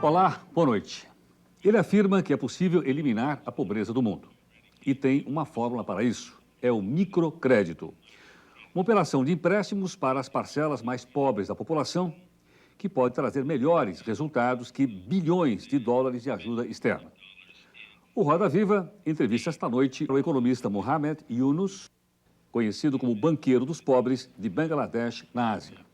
Olá, boa noite. Ele afirma que é possível eliminar a pobreza do mundo. E tem uma fórmula para isso. É o microcrédito. Uma operação de empréstimos para as parcelas mais pobres da população, que pode trazer melhores resultados que bilhões de dólares de ajuda externa. O Roda Viva entrevista esta noite o economista Muhammad Yunus, conhecido como banqueiro dos pobres de Bangladesh, na Ásia.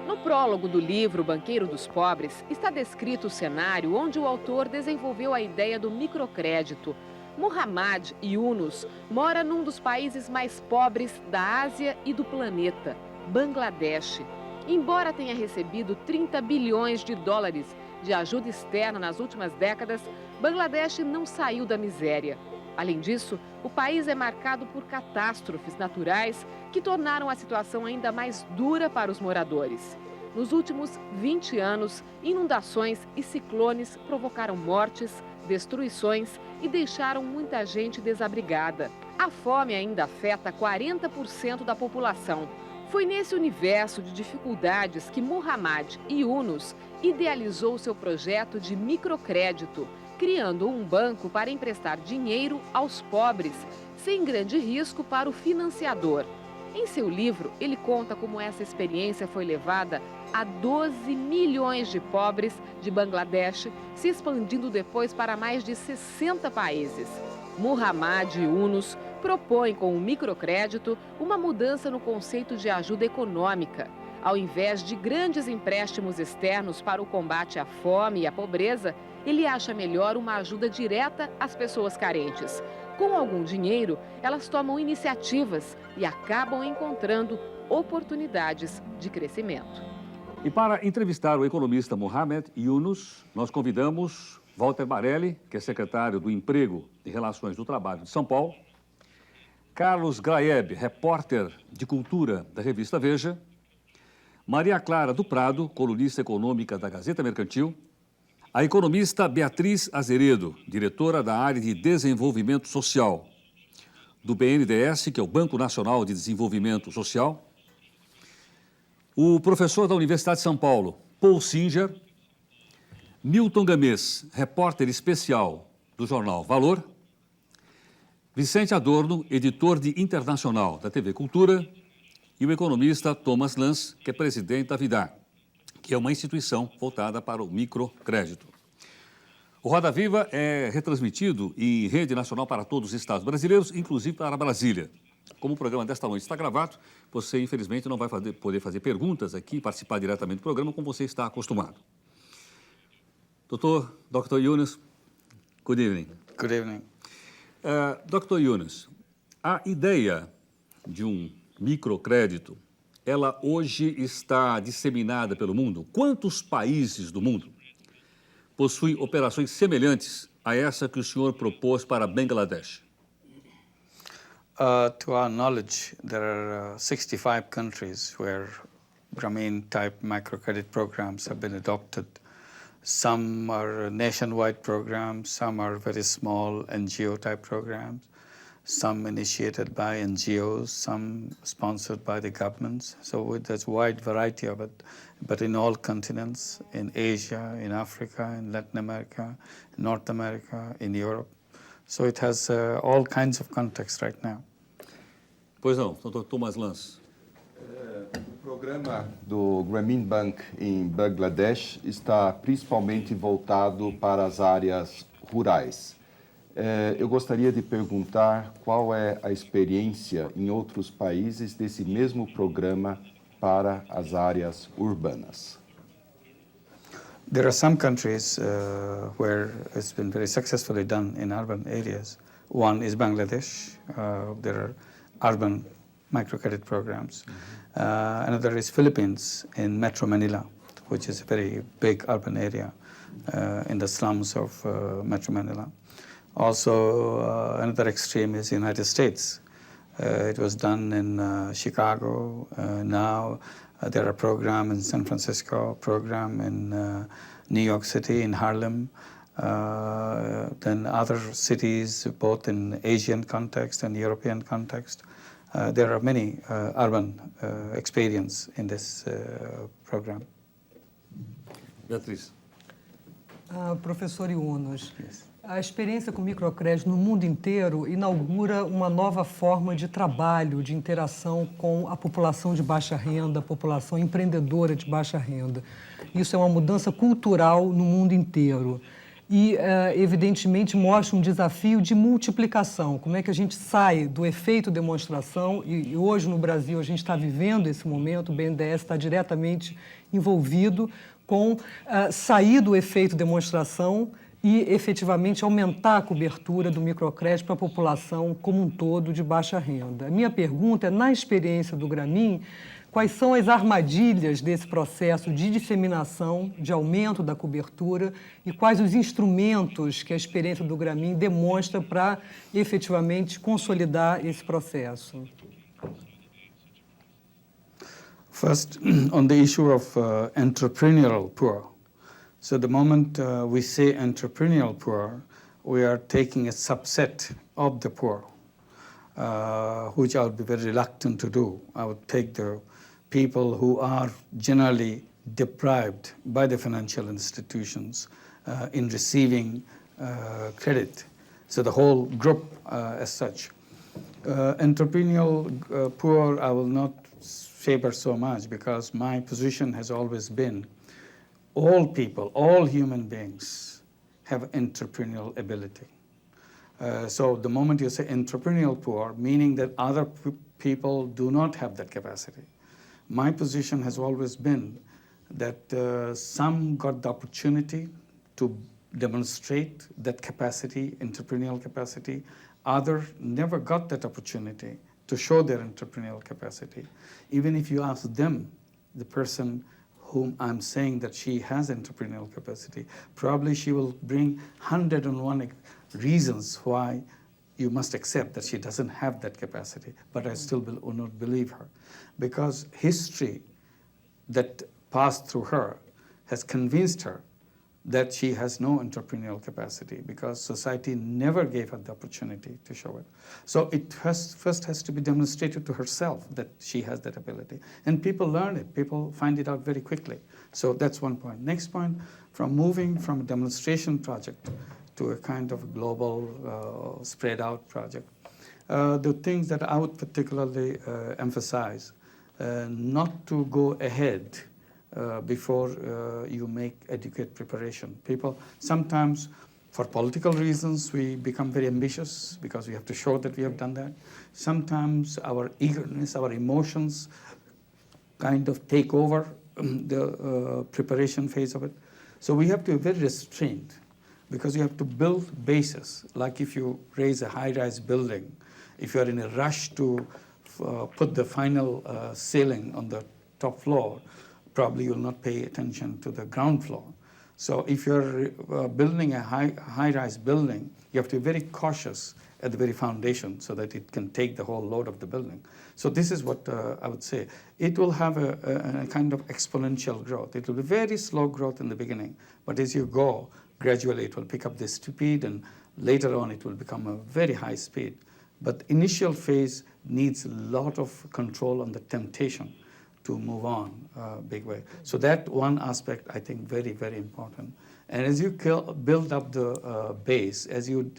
No prólogo do livro Banqueiro dos Pobres, está descrito o cenário onde o autor desenvolveu a ideia do microcrédito. Muhammad Yunus mora num dos países mais pobres da Ásia e do planeta, Bangladesh. Embora tenha recebido 30 bilhões de dólares de ajuda externa nas últimas décadas, Bangladesh não saiu da miséria. Além disso, o país é marcado por catástrofes naturais que tornaram a situação ainda mais dura para os moradores. Nos últimos 20 anos, inundações e ciclones provocaram mortes, destruições e deixaram muita gente desabrigada. A fome ainda afeta 40% da população. Foi nesse universo de dificuldades que Muhammad Yunus idealizou seu projeto de microcrédito, criando um banco para emprestar dinheiro aos pobres, sem grande risco para o financiador. Em seu livro, ele conta como essa experiência foi levada a 12 milhões de pobres de Bangladesh, se expandindo depois para mais de 60 países. Muhammad Yunus propõe com o microcrédito uma mudança no conceito de ajuda econômica. Ao invés de grandes empréstimos externos para o combate à fome e à pobreza, ele acha melhor uma ajuda direta às pessoas carentes. Com algum dinheiro, elas tomam iniciativas e acabam encontrando oportunidades de crescimento. E para entrevistar o economista Muhammad Yunus, nós convidamos Walter Barelli, que é secretário do Emprego e Relações do Trabalho de São Paulo, Carlos Graeb, repórter de cultura da revista Veja, Maria Clara do Prado, colunista econômica da Gazeta Mercantil, a economista Beatriz Azeredo, diretora da área de desenvolvimento social do BNDES, que é o Banco Nacional de Desenvolvimento Social, o professor da Universidade de São Paulo, Paul Singer, Milton Gamês, repórter especial do jornal Valor, Vicente Adorno, editor de Internacional da TV Cultura, e o economista Thomas Lance, que é presidente da Vidar, que é uma instituição voltada para o microcrédito. O Roda Viva é retransmitido em rede nacional para todos os estados brasileiros, inclusive para Brasília. Como o programa desta noite está gravado, você, infelizmente, não vai poder fazer perguntas aqui, participar diretamente do programa, como você está acostumado. Dr. Yunus, good evening. Good evening. Dr. Yunus, a ideia de um microcrédito, ela hoje está disseminada pelo mundo. Quantos países do mundo possuem operações semelhantes a essa que o senhor propôs para Bangladesh? To our knowledge, there are 65 countries where Grameen-type microcredit programs have been adopted. Some are nationwide programs, some are very small NGO-type programs, some initiated by NGOs, some sponsored by the governments. So there's a wide variety of it, but in all continents, in Asia, in Africa, in Latin America, in North America, in Europe. So it has all kinds of context right now. Pois não, Dr. Thomas Lance. O programa do Grameen Bank em Bangladesh está principalmente voltado para as áreas rurais. Eu gostaria de perguntar qual é a experiência em outros países desse mesmo programa para as áreas urbanas. There are some countries where it's been very successfully done in urban areas. One is Bangladesh. There are urban microcredit programs. Another is Philippines in Metro Manila, which is a very big urban area in the slums of Metro Manila. Also, another extreme is the United States. It was done in Chicago. Now there are programs in San Francisco, program in New York City, in Harlem. Then other cities, both in Asian context and European context. There are many urban experience in this program. Beatriz. Professor Yunus, a experiência com microcrédito no mundo inteiro inaugura uma nova forma de trabalho, de interação com a população de baixa renda, a população empreendedora de baixa renda. Isso é uma mudança cultural no mundo inteiro. E, evidentemente, mostra um desafio de multiplicação. Como é que a gente sai do efeito demonstração, e hoje no Brasil a gente está vivendo esse momento, o BNDES está diretamente envolvido com sair do efeito demonstração e, efetivamente, aumentar a cobertura do microcrédito para a população como um todo de baixa renda. A minha pergunta é, na experiência do Grameen, quais são as armadilhas desse processo de disseminação, de aumento da cobertura e quais os instrumentos que a experiência do Grameen demonstra para, efetivamente, consolidar esse processo? First, on the issue of entrepreneurial poor. So the moment we say entrepreneurial poor, we are taking a subset of the poor, which I would be very reluctant to do. I would take the people who are generally deprived by the financial institutions in receiving credit. So the whole group as such. Entrepreneurial poor, I will not favor so much because my position has always been all people, all human beings have entrepreneurial ability. So the moment you say entrepreneurial poor, meaning that other people do not have that capacity. My position has always been that some got the opportunity to demonstrate that capacity, entrepreneurial capacity. Others never got that opportunity to show their entrepreneurial capacity. Even if you ask them, the person whom I'm saying that she has entrepreneurial capacity, probably she will bring 101 reasons why you must accept that she doesn't have that capacity, but I still will not believe her. Because history that passed through her has convinced her that she has no entrepreneurial capacity because society never gave her the opportunity to show it. So it first has to be demonstrated to herself that she has that ability. And people learn it, people find it out very quickly. So that's one point. Next point, from moving from a demonstration project to a kind of global spread out project. The things that I would particularly emphasize, not to go ahead before you make adequate preparation. People, sometimes for political reasons, we become very ambitious because we have to show that we have done that. Sometimes our eagerness, our emotions kind of take over the preparation phase of it. So we have to be very restrained because you have to build bases. Like if you raise a high-rise building, if you are in a rush to put the final ceiling on the top floor, probably you'll not pay attention to the ground floor. So if you're building a high-rise building, you have to be very cautious at the very foundation so that it can take the whole load of the building. So this is what I would say. It will have a kind of exponential growth. It will be very slow growth in the beginning, but as you go, gradually it will pick up the speed, and later on it will become a very high speed. But initial phase needs a lot of control on the temptation to move on big way. So that one aspect, I think, very, very important. And as you build up the base, as you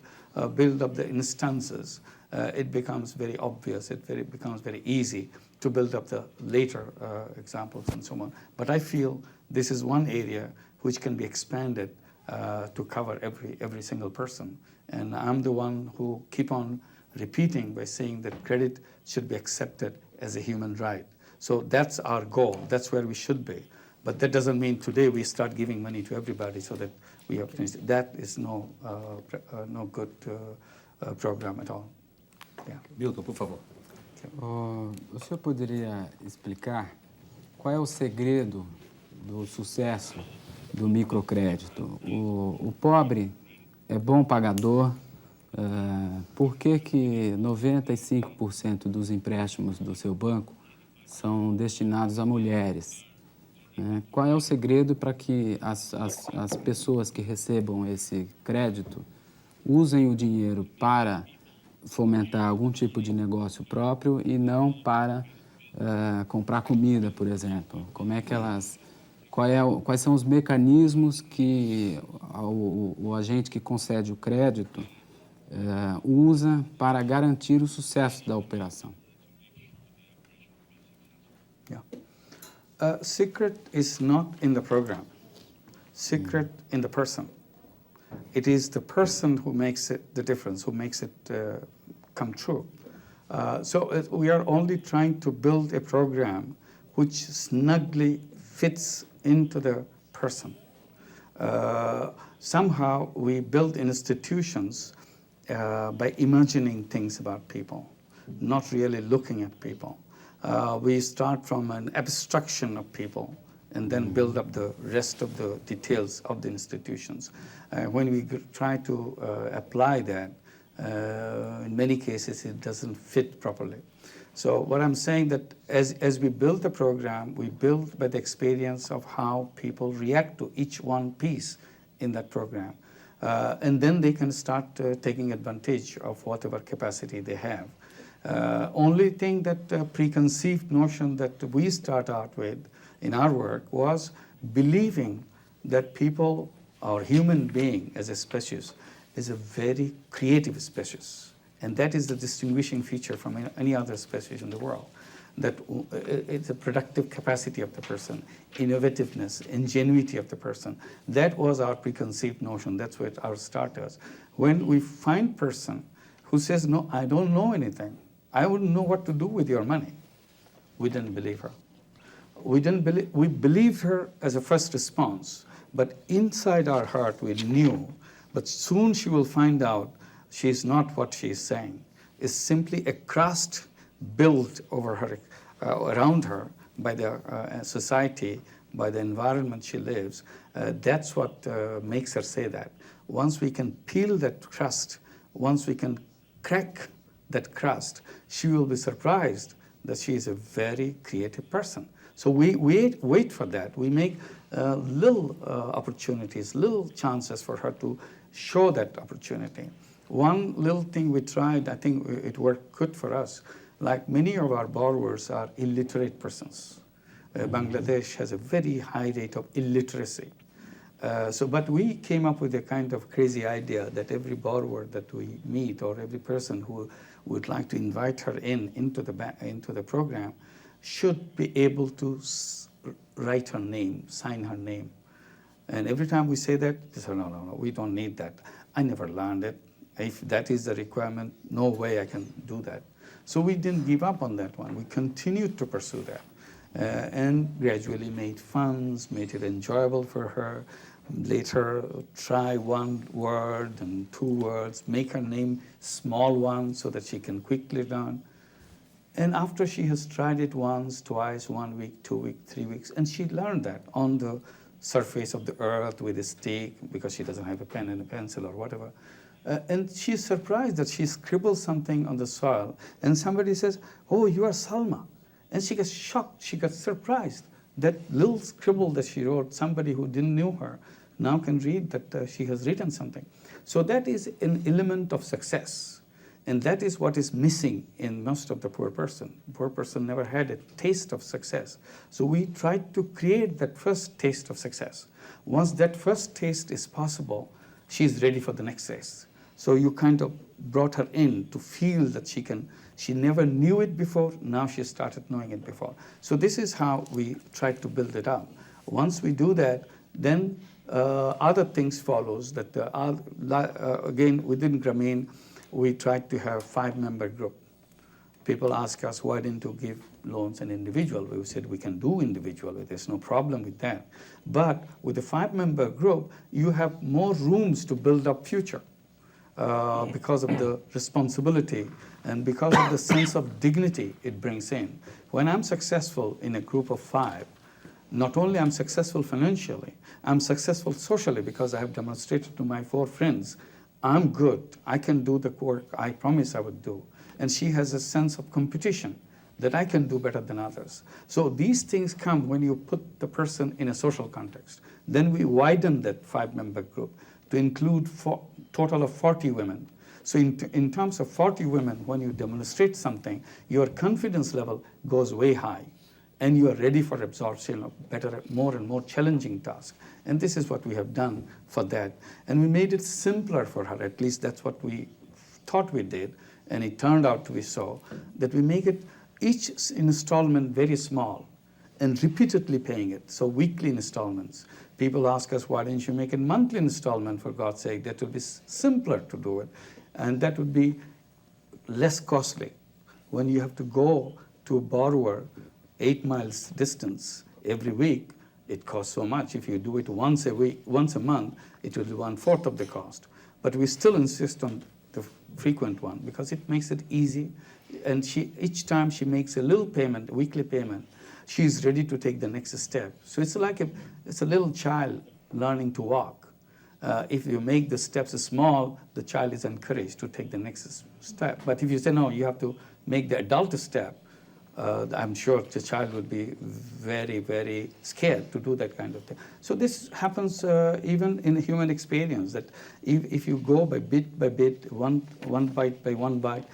build up the instances, it becomes very obvious, it becomes very easy to build up the later examples and so on. But I feel this is one area which can be expanded to cover every single person. And I'm the one who keep on repeating by saying that credit should be accepted as a human right. So that's our goal. That's where we should be. But that doesn't mean today we start giving money to everybody so that we have to. That is no good program at all. Yeah. Milton, por favor. O senhor poderia explicar qual é o segredo do sucesso do microcrédito? O pobre é bom pagador. Por que 95% dos empréstimos do seu banco são destinados a mulheres? Qual é o segredo para que as pessoas que recebam esse crédito usem o dinheiro para fomentar algum tipo de negócio próprio e não para comprar comida, por exemplo? Como é que elas quais são os mecanismos que o agente que concede o crédito usa para garantir o sucesso da operação. Yeah. Secret is not in the program. Secret in the person. It is the person who makes it the difference, who makes it come true. We are only trying to build a program which snugly fits into the person. Somehow we build institutions by imagining things about people, not really looking at people. We start from an abstraction of people and then build up the rest of the details of the institutions. When we try to apply that, in many cases it doesn't fit properly. So what I'm saying that as we build the program, we build by the experience of how people react to each one piece in that program. And then they can start taking advantage of whatever capacity they have. Only thing that preconceived notion that we start out with in our work was believing that people or human being as a species is a very creative species. And that is the distinguishing feature from any other species in the world. That it's a productive capacity of the person, innovativeness, ingenuity of the person. That was our preconceived notion. That's what our start is. When we find person who says, no, I don't know anything. I wouldn't know what to do with your money. We didn't believe her. We believed her as a first response, but inside our heart we knew, but soon she will find out she's not what she's saying. It's simply a crust built over her, around her by the society, by the environment she lives. That's what makes her say that. Once we can peel that crust, once we can crack that crust, she will be surprised that she is a very creative person. So we wait for that. We make little opportunities, little chances for her to show that opportunity. One little thing we tried, I think it worked good for us. Like many of our borrowers are illiterate persons. Bangladesh has a very high rate of illiteracy. But we came up with a kind of crazy idea that every borrower that we meet or every person who would like to invite her into the program should be able to write her name, sign her name. And every time we say that, they say, no, we don't need that. I never learned it. If that is the requirement, no way I can do that. So we didn't give up on that one. We continued to pursue that and gradually made funds, made it enjoyable for her. Later, try one word and 2 words, make her name small one so that she can quickly learn. And after she has tried it once, twice, 1 week, 2 weeks, 3 weeks, and she learned that on the surface of the earth with a stick because she doesn't have a pen and a pencil or whatever. And she's surprised that she scribbles something on the soil and somebody says, oh, you are Salma. And she gets shocked, she gets surprised. That little scribble that she wrote, somebody who didn't know her now can read that she has written something. So that is an element of success. And that is what is missing in most of the poor person. Poor person never had a taste of success. So we tried to create that first taste of success. Once that first taste is possible, she's ready for the next taste. So you kind of brought her in to feel that she never knew it before, now she started knowing it before. So this is how we tried to build it up. Once we do that, then other things follows. That again, within Grameen, we tried to have 5-member group. People ask us, why didn't you give loans an individual? We said we can do individual, there's no problem with that. But with a 5-member group, you have more rooms to build up future because of the responsibility and because of the sense of dignity it brings in. When I'm successful in a group of 5, not only I'm successful financially, I'm successful socially because I have demonstrated to my 4 friends, I'm good, I can do the work I promised I would do. And she has a sense of competition that I can do better than others. So these things come when you put the person in a social context. Then we widen that 5-member group to include total of 40 women. So in terms of 40 women, when you demonstrate something, your confidence level goes way high. and you are ready for absorption of better, more and more challenging tasks. And this is what we have done for that. And we made it simpler for her, at least that's what we thought we did, and it turned out to be so, that we make it each installment very small and repeatedly paying it, so weekly installments. People ask us, why didn't you make it monthly installment, for God's sake? That would be simpler to do it, and that would be less costly. When you have to go to a borrower 8 miles distance every week, it costs so much. If you do it once a week, once a month, it will be 1/4 of the cost. But we still insist on the frequent one because it makes it easy. And each time she makes a little payment, a weekly payment, she's ready to take the next step. So it's like it's a little child learning to walk. If you make the steps small, the child is encouraged to take the next step. But if you say, no, you have to make the adult step, I'm sure the child would be very, very scared to do that kind of thing. So this happens even in human experience, that if you go by bit, one bite by one bite,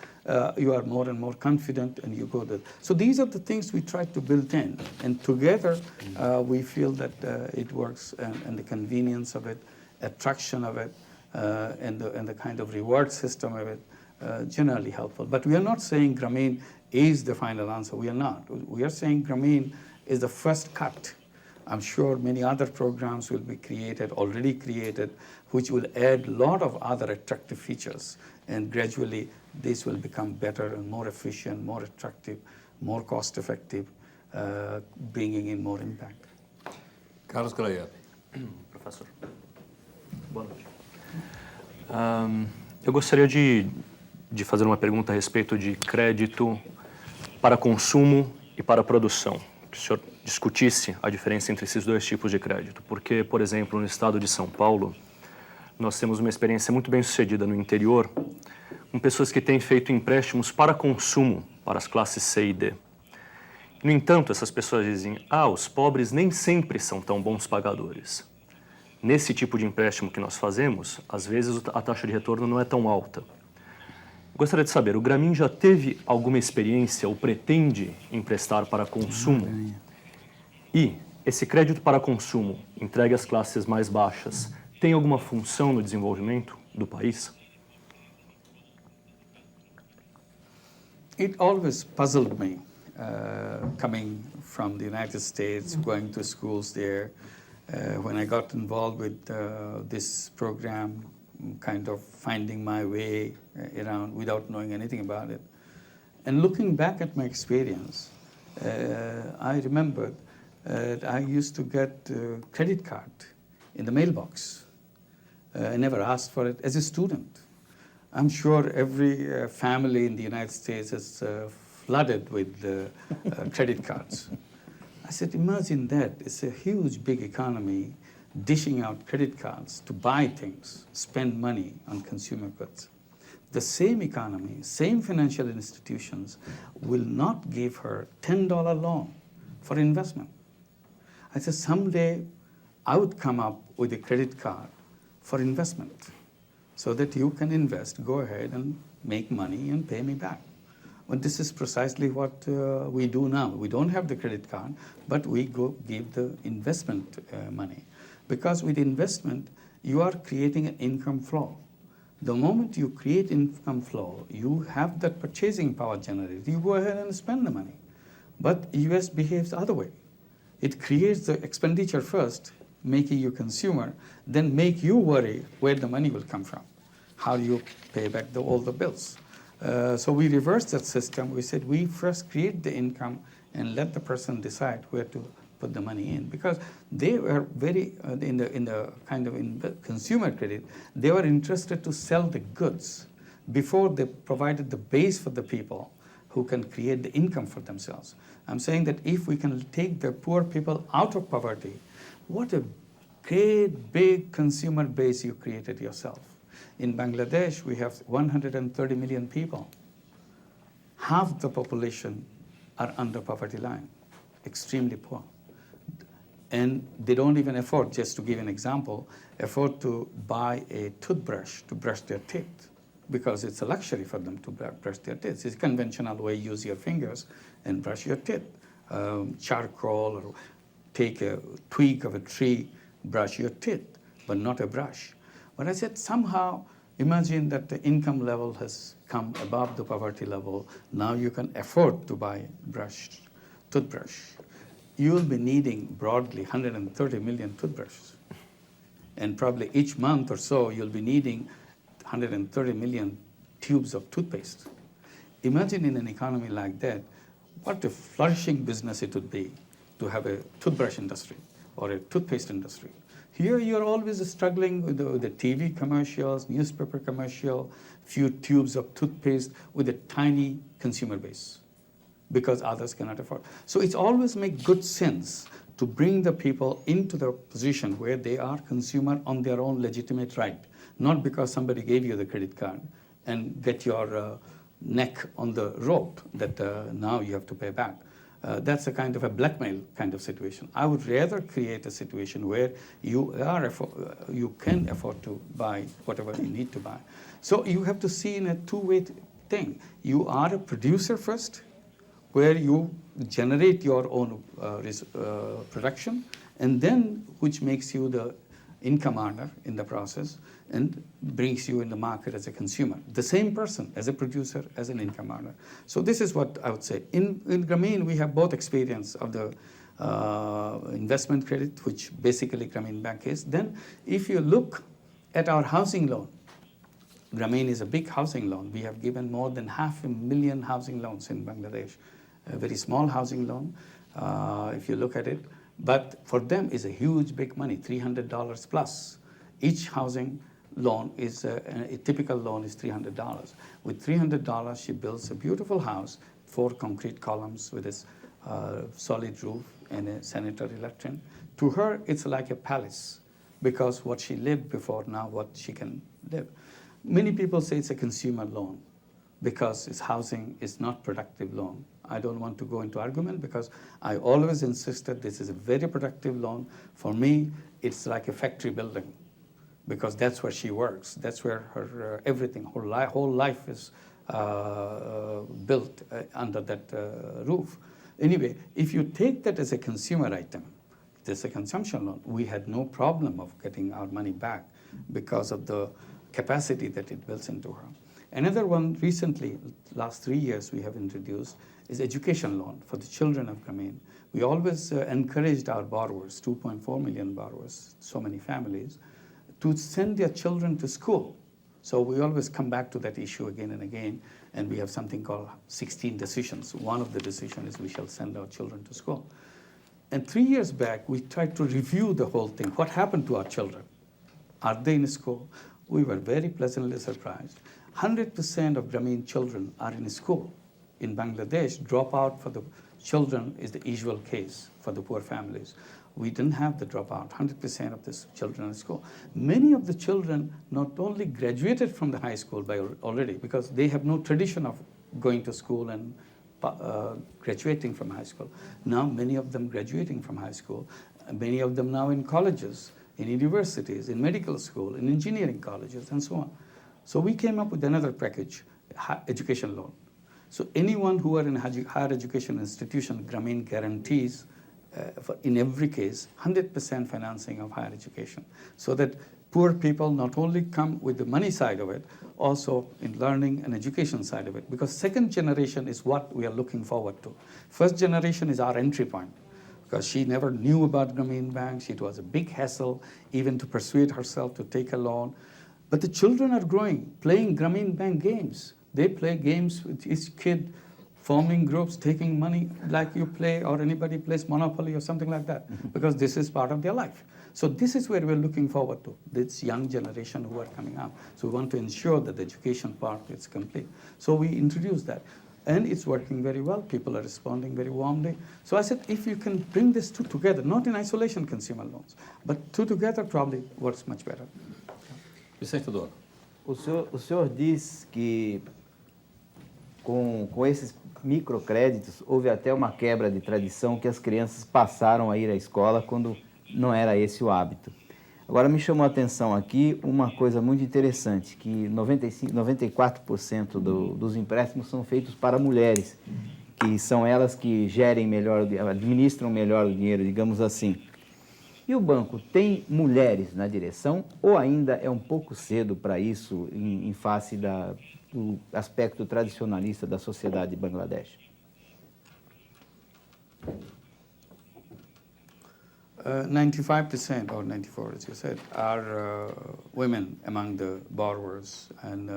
you are more and more confident and you go there. So these are the things we try to build in. And together, we feel that it works, and the convenience of it, attraction of it, and the kind of reward system of it, generally helpful. But we are not saying Grameen is the final answer. We are not. We are saying Grameen is the first cut. I'm sure many other programs will be created, already created, which will add a lot of other attractive features. And gradually, this will become better and more efficient, more attractive, more cost-effective, bringing in more impact. Carlos Graeb. Professor, boa noite. Eu gostaria de fazer uma pergunta a respeito de crédito para consumo e para produção. Que o senhor discutisse a diferença entre esses dois tipos de crédito. Porque, por exemplo, no estado de São Paulo, nós temos uma experiência muito bem sucedida no interior, com pessoas que têm feito empréstimos para consumo para as classes C e D. No entanto, essas pessoas dizem, os pobres nem sempre são tão bons pagadores. Nesse tipo de empréstimo que nós fazemos, às vezes a taxa de retorno não é tão alta. Gostaria de saber, o Grameen já teve alguma experiência ou pretende emprestar para consumo? E esse crédito para consumo, entregue às classes mais baixas, tem alguma função no desenvolvimento do país? It always puzzled me, coming from the United States, going to schools there. When I got involved with this program, kind of finding my way around without knowing anything about it. And looking back at my experience, I remembered I used to get a credit card in the mailbox. I never asked for it as a student. I'm sure every family in the United States is flooded with credit cards. I said, imagine that. It's a huge, big economy dishing out credit cards to buy things, spend money on consumer goods. The same economy, same financial institutions will not give her $10 loan for investment. I said, someday I would come up with a credit card for investment so that you can invest, go ahead and make money and pay me back. Well, this is precisely what we do now. We don't have the credit card, but we go give the investment money. Because with investment, you are creating an income flow. The moment you create income flow, you have that purchasing power generated. You go ahead and spend the money. But US behaves the other way. It creates the expenditure first, making you consumer, then make you worry where the money will come from. How do you pay back all the bills? So we reversed that system. We said we first create the income and let the person decide where to put the money in, because they were very in the consumer credit, they were interested to sell the goods before they provided the base for the people who can create the income for themselves. I'm saying that if we can take the poor people out of poverty, what a great big consumer base you created yourself. In Bangladesh, we have 130 million people. Half the population are under poverty line, extremely poor. And they don't even afford, just to give an example, afford to buy a toothbrush to brush their teeth, because it's a luxury for them to brush their teeth. It's a conventional way, use your fingers and brush your teeth. charcoal or take a twig of a tree, brush your teeth, but not a brush. But I said, somehow, imagine that the income level has come above the poverty level. Now you can afford to buy toothbrush. You will be needing broadly 130 million toothbrushes. And probably each month or so, you'll be needing 130 million tubes of toothpaste. Imagine in an economy like that, what a flourishing business it would be to have a toothbrush industry or a toothpaste industry. Here you're always struggling with the TV commercials, newspaper commercial, few tubes of toothpaste with a tiny consumer base because others cannot afford. So it's always make good sense to bring the people into the position where they are consumer on their own legitimate right, not because somebody gave you the credit card and get your neck on the rope that now you have to pay back. That's a kind of a blackmail kind of situation. I would rather create a situation where you can afford to buy whatever you need to buy. So you have to see in a two-way thing. You are a producer first, where you generate your own production, and then which makes you the income earner in the process and brings you in the market as a consumer. The same person as a producer, as an income earner. So this is what I would say. In Grameen, we have both experience of the investment credit, which basically Grameen Bank is. Then if you look at our housing loan, Grameen is a big housing loan. We have given more than 500,000 housing loans in Bangladesh. A very small housing loan, if you look at it. But for them is a huge, big money, $300 plus. Each housing loan is, a typical loan is $300. With $300, she builds a beautiful house, 4 concrete columns with a solid roof and a sanitary latrine. To her, it's like a palace because what she lived before, now what she can live. Many people say it's a consumer loan because it's housing is not productive loan. I don't want to go into argument because I always insisted this is a very productive loan. For me, it's like a factory building because that's where she works. That's where her everything, her whole life is built under that roof. Anyway, if you take that as a consumer item, this is a consumption loan, we had no problem of getting our money back because of the capacity that it builds into her. Another one recently, last 3 years we have introduced is education loan for the children of Grameen. We always encouraged our borrowers, 2.4 million borrowers, so many families, to send their children to school. So we always come back to that issue again and again, and we have something called 16 decisions. One of the decisions is we shall send our children to school. And 3 years back, we tried to review the whole thing. What happened to our children? Are they in school? We were very pleasantly surprised. 100% of Grameen children are in school. In Bangladesh, dropout for the children is the usual case for the poor families. We didn't have the dropout. 100% of the children are in school. Many of the children not only graduated from the high school already, because they have no tradition of going to school and graduating from high school. Now many of them graduating from high school, many of them now in colleges, in universities, in medical school, in engineering colleges, and so on. So we came up with another package, education loan. So anyone who are in a higher education institution, Grameen guarantees, in every case, 100% financing of higher education. So that poor people not only come with the money side of it, also in learning and education side of it. Because second generation is what we are looking forward to. First generation is our entry point. Because she never knew about Grameen Bank. It was a big hassle even to persuade herself to take a loan. But the children are growing, playing Grameen Bank games. They play games with each kid, forming groups, taking money like you play or anybody plays Monopoly or something like that, because this is part of their life. So this is where we're looking forward to, this young generation who are coming up. So we want to ensure that the education part is complete. So we introduced that. And it's working very well. People are responding very warmly. So I said, if you can bring these two together, not in isolation consumer loans, but two together probably works much better. Vicente Doro. O senhor diz que com esses microcréditos houve até uma quebra de tradição que as crianças passaram a ir à escola quando não era esse o hábito. Agora me chamou a atenção aqui uma coisa muito interessante, que 94% dos empréstimos são feitos para mulheres, que são elas que gerem melhor, administram melhor o dinheiro, digamos assim. E o banco tem mulheres na direção ou ainda é um pouco cedo para isso em face do aspecto tradicionalista da sociedade de Bangladesh? 95% or 94%, as you said, are women among the borrowers, and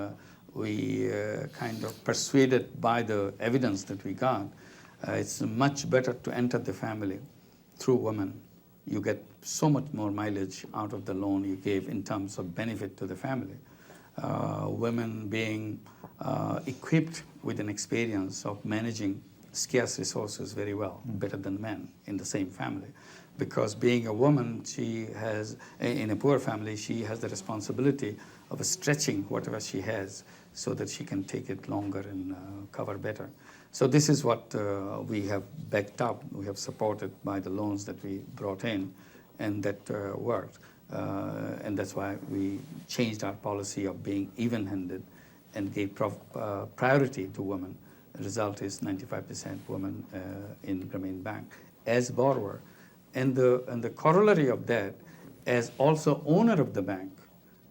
we kind of persuaded by the evidence that we got, it's much better to enter the family through women. You get so much more mileage out of the loan you gave in terms of benefit to the family. Women being equipped with an experience of managing scarce resources very well, better than men in the same family. Because being a woman, she has, in a poor family, she has the responsibility of stretching whatever she has so that she can take it longer and cover better. So this is what we have backed up, we have supported by the loans that we brought in, and that worked. And that's why we changed our policy of being even-handed and gave priority to women. The result is 95% women in Grameen Bank as borrower. And the corollary of that, as also owner of the bank,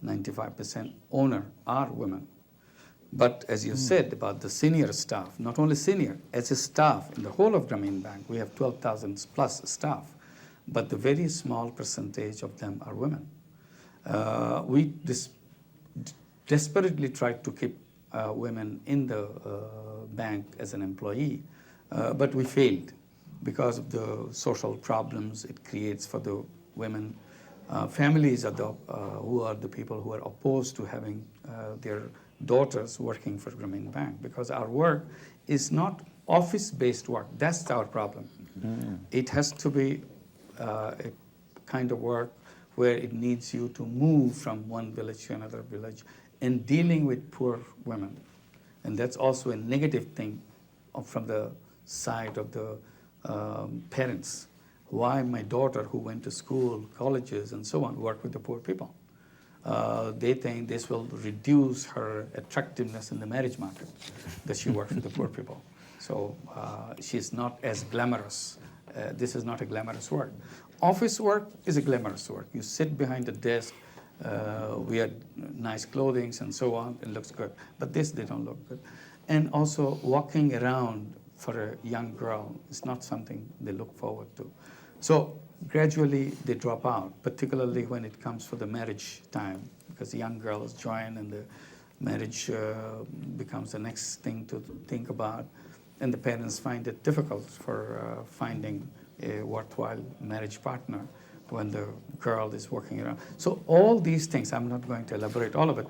95% owner are women. But as you said about the senior staff, not only senior, as a staff in the whole of Grameen Bank, we have 12,000 plus staff, but the very small percentage of them are women. We desperately tried to keep women in the bank as an employee, but we failed because of the social problems it creates for the women. Families are who are the people who are opposed to having their daughters working for Grameen Bank, because our work is not office-based work. That's our problem. It has to be a kind of work where it needs you to move from one village to another village and dealing with poor women. And that's also a negative thing from the side of the parents. Why my daughter, who went to school, colleges, and so on, work with the poor people? They think this will reduce her attractiveness in the marriage market, that she works with the poor people. So she's not as glamorous. This is not a glamorous work. Office work is a glamorous work. You sit behind the desk, wear nice clothing and so on, it looks good. But this, they don't look good. And also walking around for a young girl is not something they look forward to. So gradually they drop out, particularly when it comes for the marriage time, because young girls join and the marriage becomes the next thing to think about, and the parents find it difficult for finding a worthwhile marriage partner when the girl is working around. So all these things, I'm not going to elaborate all of it,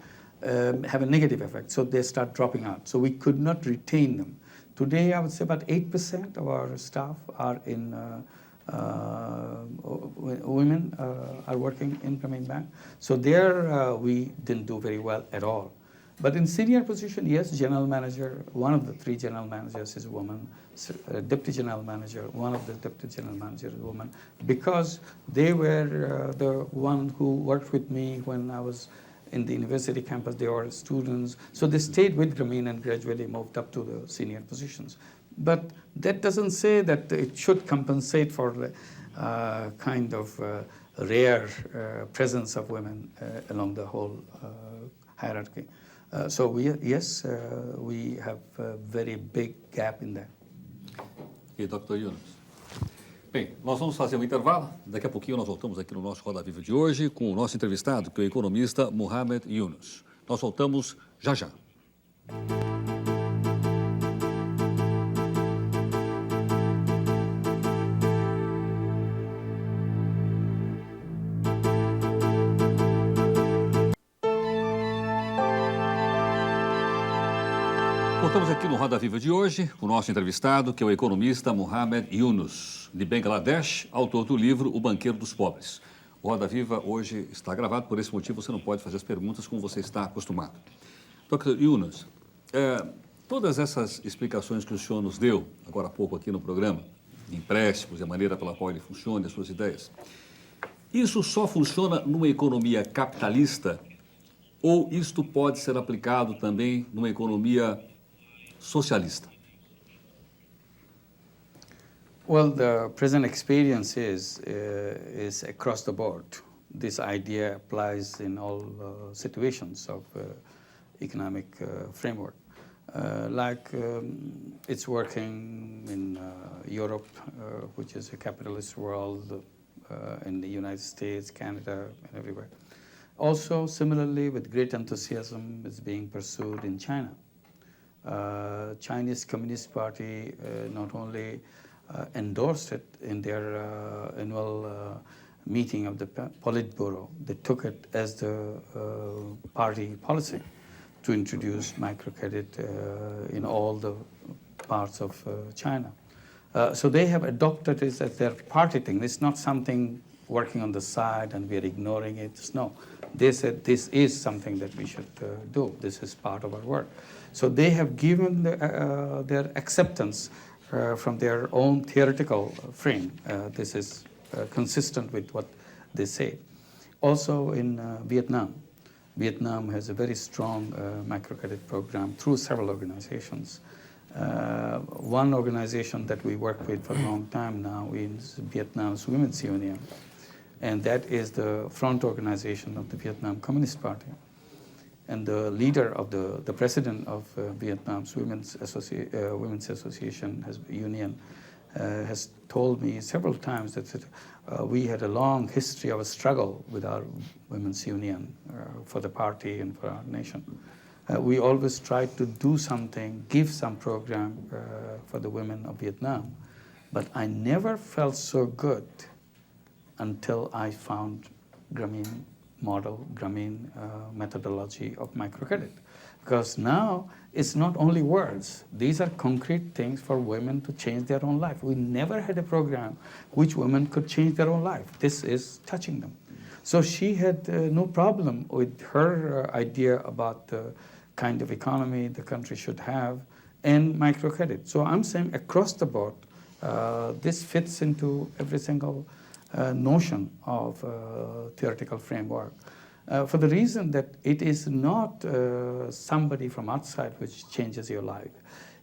have a negative effect. So they start dropping out. So we could not retain them. Today, I would say about 8% of our staff are in women are working in Grameen Bank. So there we didn't do very well at all. But in senior position, yes, general manager, one of the 3 general managers is a woman, deputy general manager, one of the deputy general managers is a woman, because they were the one who worked with me when I was in the university campus. They were students. So they stayed with Grameen and gradually moved up to the senior positions. But that doesn't say that it should compensate for the kind of rare presence of women along the whole hierarchy. So we have a very big gap in that. E Dr. Yunus? Bem, nós vamos fazer um intervalo. Daqui a pouquinho nós voltamos aqui no nosso Roda Viva de hoje com o nosso entrevistado, que é o economista Muhammad Yunus. Nós voltamos já já. Voltamos aqui no Roda Viva de hoje, com o nosso entrevistado, que é o economista Muhammad Yunus, de Bangladesh, autor do livro O Banqueiro dos Pobres. O Roda Viva hoje está gravado, por esse motivo você não pode fazer as perguntas como você está acostumado. Dr. Yunus, todas essas explicações que o senhor nos deu, agora há pouco aqui no programa, de empréstimos e a maneira pela qual ele funciona, as suas ideias, isso só funciona numa economia capitalista ou isto pode ser aplicado também numa economia socialista? Well, the present experience is across the board. This idea applies in all situations of economic framework. It's working in Europe, which is a capitalist world, in the United States, Canada, and everywhere. Also, similarly, with great enthusiasm, is being pursued in China. Chinese Communist Party not only endorsed it in their annual meeting of the Politburo, they took it as the party policy to introduce microcredit in all the parts of China. So they have adopted this as their party thing. It's not something working on the side and we are ignoring it. No, they said this is something that we should do. This is part of our work. So they have given their acceptance from their own theoretical frame. This is consistent with what they say. Also in Vietnam. Vietnam has a very strong microcredit program through several organizations. One organization that we work with for a long time now is Vietnam's Women's Union, and that is the front organization of the Vietnam Communist Party. And the leader of the president of Vietnam's Women's Association Union has told me several times that we had a long history of a struggle with our women's union for the party and for our nation. We always tried to do something, give some program for the women of Vietnam. But I never felt so good until I found Grameen model, Grameen methodology of microcredit. Because now it's not only words. These are concrete things for women to change their own life. We never had a program which women could change their own life. This is touching them. So she had no problem with her idea about the kind of economy the country should have and microcredit. So I'm saying across the board, this fits into every single notion of theoretical framework. For the reason that it is not somebody from outside which changes your life.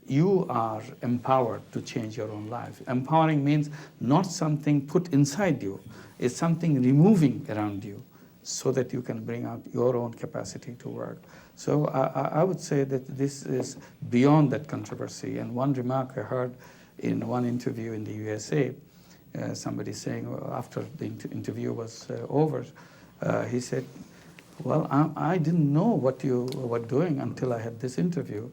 You are empowered to change your own life. Empowering means not something put inside you. It's something removing around you so that you can bring out your own capacity to work. So I would say that this is beyond that controversy. And one remark I heard in one interview in the USA, somebody saying after the interview was over, he said, well, I didn't know what you were doing until I had this interview.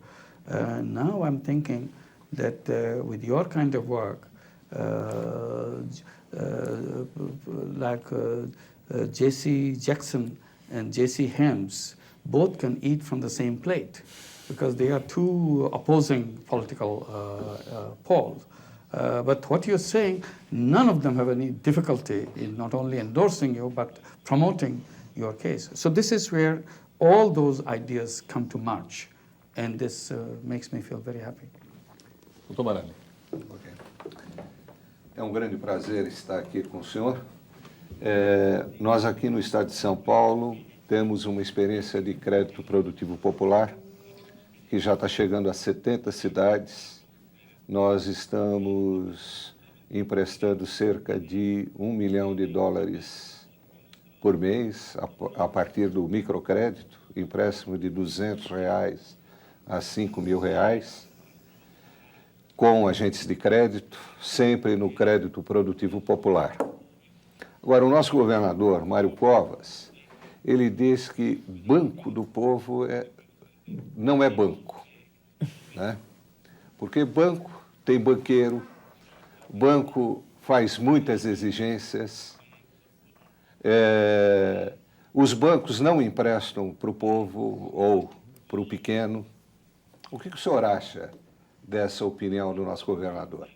Now I'm thinking that with your kind of work, J.C. Jackson and J.C. Helms both can eat from the same plate because they are two opposing political poles. But what you're saying, none of them have any difficulty in not only endorsing you, but promoting your case. So this is where all those ideas come to march. And this makes me feel very happy. Doutor Marani. Okay. É um grande prazer estar aqui com o senhor. Nós aqui no estado de São Paulo temos uma experiência de crédito produtivo popular que já está chegando a 70 cidades. Nós estamos emprestando cerca de $1 milhão por mês a partir do microcrédito, empréstimo de R$200 a R$5.000, com agentes de crédito, sempre no crédito produtivo popular. Agora, o nosso governador, Mário Covas, ele diz que banco do povo não é banco, né? Porque banco tem banqueiro, banco faz muitas exigências, os bancos não emprestam para o povo ou para o pequeno. O que o senhor acha dessa opinião do nosso governador?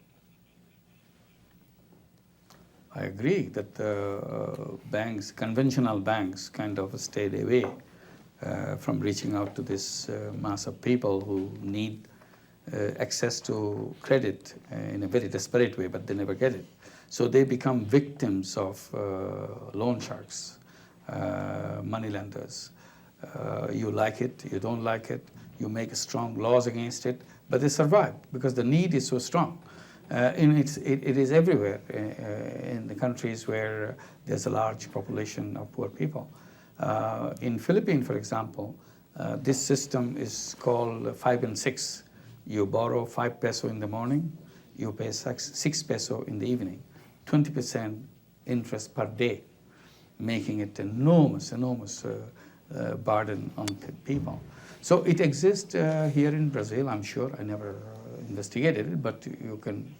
I agree that banks, conventional banks, kind of stayed away from reaching out to this mass of people who need access to credit in a very desperate way, but they never get it. So they become victims of loan sharks, money lenders. You like it, you don't like it, you make strong laws against it, but they survive because the need is so strong. It is everywhere in the countries where there's a large population of poor people. In Philippines, for example, this system is called 5 and 6. You borrow 5 peso in the morning, you pay 6 peso in the evening, 20% interest per day, making it enormous burden on people. So it exists here in Brazil, I'm sure. I never investigated it, but you can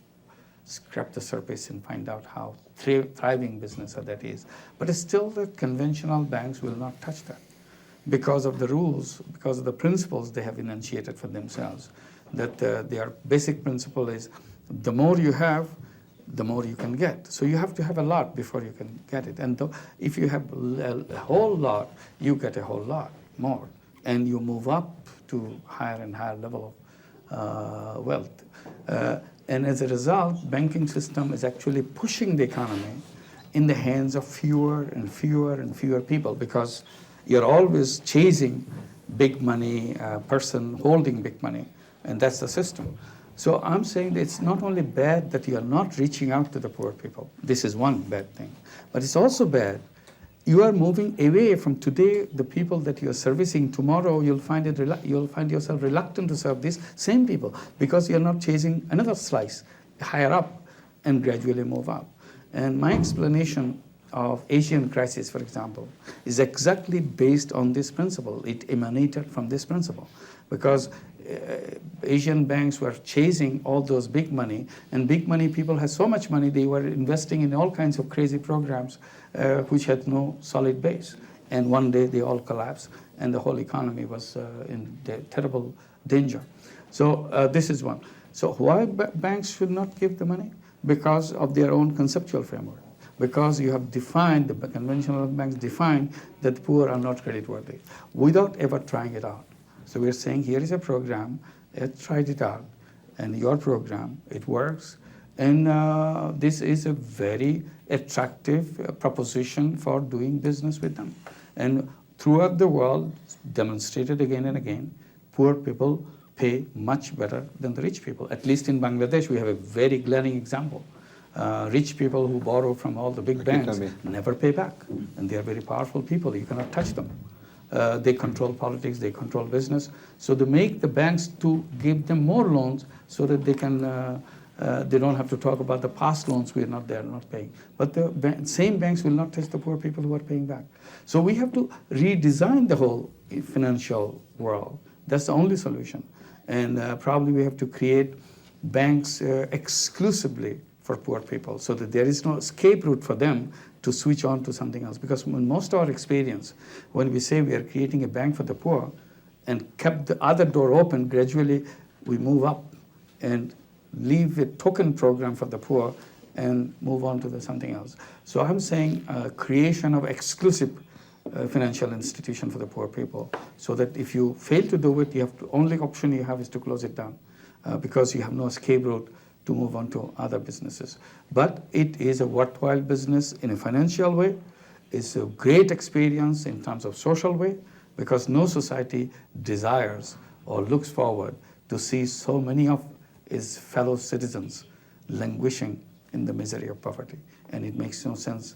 scrap the surface and find out how thriving business that is. But still, the conventional banks will not touch that because of the rules, because of the principles they have enunciated for themselves. That their basic principle is the more you have, the more you can get. So you have to have a lot before you can get it. And if you have a whole lot, you get a whole lot more. And you move up to higher and higher level of wealth. And as a result, banking system is actually pushing the economy in the hands of fewer and fewer and fewer people, because you're always chasing big money, person holding big money, and that's the system. So I'm saying that it's not only bad that you are not reaching out to the poor people. This is one bad thing. But it's also bad you are moving away from today the people that you are servicing. Tomorrow you'll find yourself reluctant to serve these same people because you're not chasing another slice higher up and gradually move up. And my explanation of Asian crisis, for example, is exactly based on this principle. It emanated from this principle because Asian banks were chasing all those big money, and big money people had so much money they were investing in all kinds of crazy programs which had no solid base. And one day they all collapsed and the whole economy was in terrible danger. So this is one. So why banks should not give the money? Because of their own conceptual framework. Because you have defined, the conventional banks define that the poor are not creditworthy without ever trying it out. So we're saying here is a program, tried it out, and your program, it works. And this is a very attractive proposition for doing business with them. And throughout the world, demonstrated again and again, poor people pay much better than the rich people. At least in Bangladesh, we have a very glaring example. Rich people who borrow from all the big banks never pay back. And they are very powerful people. You cannot touch them. They control politics, they control business. So to make the banks to give them more loans so that they can, they don't have to talk about the past loans we are not there, not paying. But the same banks will not touch the poor people who are paying back. So we have to redesign the whole financial world. That's the only solution. And probably we have to create banks exclusively for poor people so that there is no escape route for them to switch on to something else. Because in most of our experience, when we say we are creating a bank for the poor and kept the other door open, gradually we move up and leave a token program for the poor and move on to something else. So I'm saying creation of exclusive financial institution for the poor people, so that if you fail to do it, you have to, only option you have is to close it down because you have no escape route to move on to other businesses. But it is a worthwhile business in a financial way. It's a great experience in terms of social way, because no society desires or looks forward to see so many of its fellow citizens languishing in the misery of poverty. And it makes no sense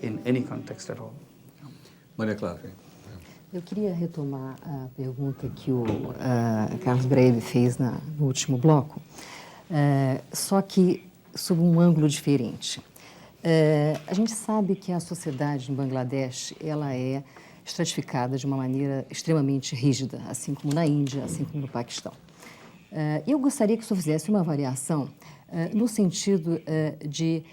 in any context at all. Maria Clara. Eu queria retomar a pergunta que o Carlos Breve fez no último bloco, só que sob um ângulo diferente. A gente sabe que a sociedade em Bangladesh ela é estratificada de uma maneira extremamente rígida, assim como na Índia, assim como no Paquistão. Eu gostaria que o senhor fizesse uma avaliação no sentido de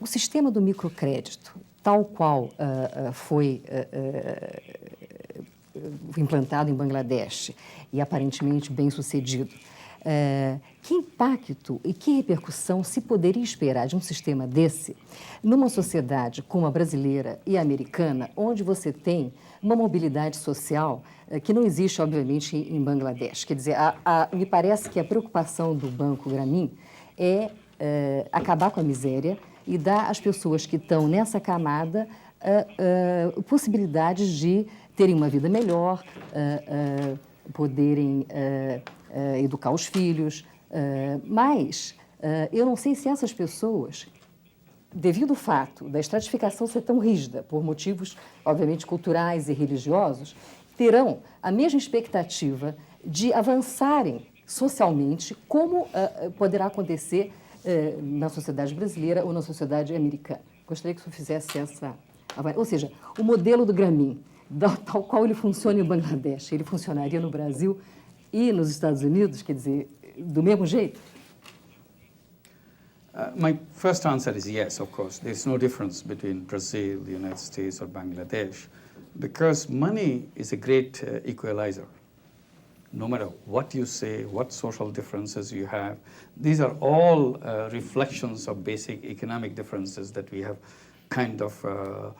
o sistema do microcrédito, tal qual foi implantado em Bangladesh e aparentemente bem sucedido, que impacto e que repercussão se poderia esperar de um sistema desse numa sociedade como a brasileira e a americana, onde você tem uma mobilidade social que não existe, obviamente, em Bangladesh? Quer dizer, me parece que a preocupação do Banco Grameen é acabar com a miséria e dar às pessoas que estão nessa camada possibilidades de terem uma vida melhor, poderem educar os filhos, mas Eu não sei se essas pessoas, devido ao fato da estratificação ser tão rígida, por motivos, obviamente, culturais e religiosos, terão a mesma expectativa de avançarem socialmente, como poderá acontecer na sociedade brasileira ou na sociedade americana. Gostaria que o senhor fizesse essa avaliação. Ou seja, o modelo do Grameen, tal qual ele funciona em Bangladesh, ele funcionaria no Brasil e nos Estados Unidos, quer dizer, do mesmo jeito? My first answer is yes, of course. There's no difference between Brazil, the United States, or Bangladesh, because money is a great equalizer. No matter what you say, what social differences you have, these are all reflections of basic economic differences that we have kind of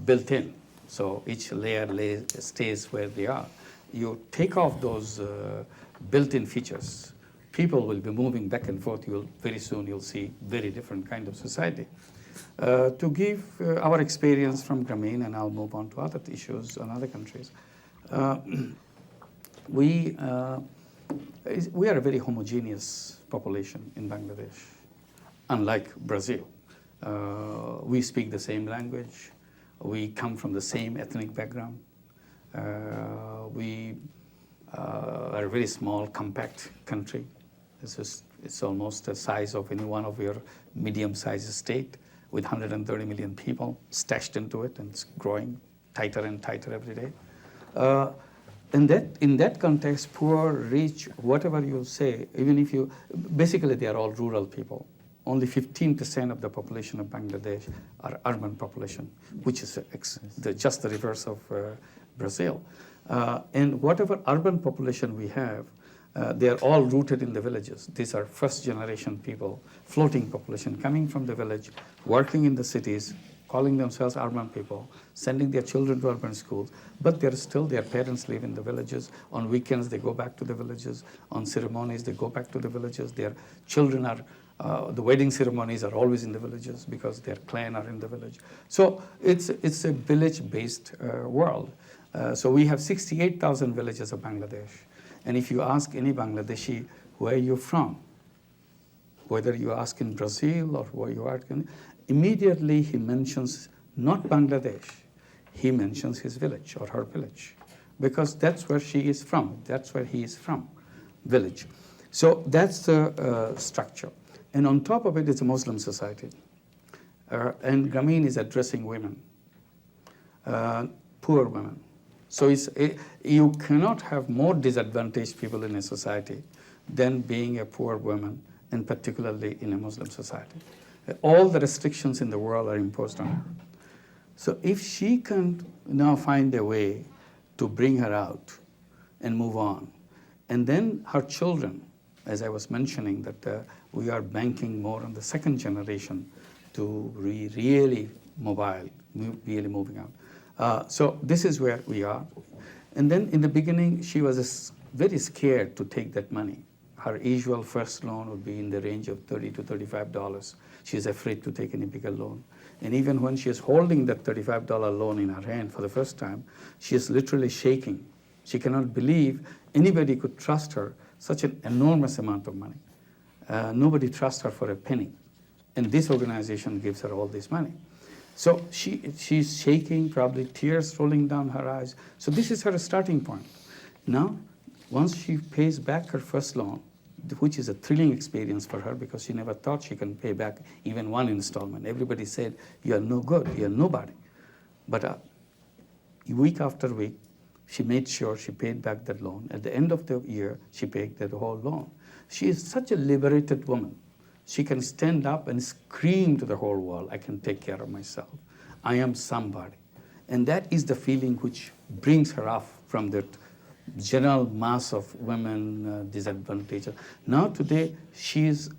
built in. So each layer stays where they are. You take off those built-in features, people will be moving back and forth. Very soon you'll see very different kind of society. To give our experience from Grameen, and I'll move on to other issues in other countries, we are a very homogeneous population in Bangladesh, unlike Brazil. We speak the same language. We come from the same ethnic background. We are a very small, compact country. It's almost the size of any one of your medium-sized state with 130 million people stashed into it, and it's growing tighter and tighter every day. In that context, poor, rich, whatever you say, even if you, basically they are all rural people. Only 15% of the population of Bangladesh are urban population, which is just the reverse of Brazil. And whatever urban population we have, they are all rooted in the villages. These are first generation people, floating population, coming from the village, working in the cities, calling themselves urban people, sending their children to urban schools, but their parents live in the villages. On weekends, they go back to the villages. On ceremonies, they go back to the villages. Their children are, the wedding ceremonies are always in the villages because their clan are in the village. So it's a village-based world. So we have 68,000 villages of Bangladesh. And if you ask any Bangladeshi, where are you from? Whether you ask in Brazil or where you are, immediately he mentions not Bangladesh. He mentions his village or her village, because that's where she is from. That's where he is from, village. So that's the structure. And on top of it is a Muslim society. And Grameen is addressing women, poor women. So you cannot have more disadvantaged people in a society than being a poor woman, and particularly in a Muslim society. All the restrictions in the world are imposed on her. So if she can now find a way to bring her out and move on, and then her children, as I was mentioning, that we are banking more on the second generation to be really mobile, really moving out. So this is where we are. And then in the beginning, she was very scared to take that money. Her usual first loan would be in the range of $30 to $35. She's afraid to take any bigger loan. And even when she is holding that $35 loan in her hand for the first time, she is literally shaking. She cannot believe anybody could trust her such an enormous amount of money. Nobody trusts her for a penny. And this organization gives her all this money. So she's shaking, probably tears rolling down her eyes. So this is her starting point. Now, once she pays back her first loan, which is a thrilling experience for her because she never thought she can pay back even one installment. Everybody said, you are no good, you are nobody. But week after week, she made sure she paid back that loan. At the end of the year, she paid that whole loan. She is such a liberated woman. She can stand up and scream to the whole world, I can take care of myself. I am somebody. And that is the feeling which brings her off from that general mass of women disadvantaged. Now today, she is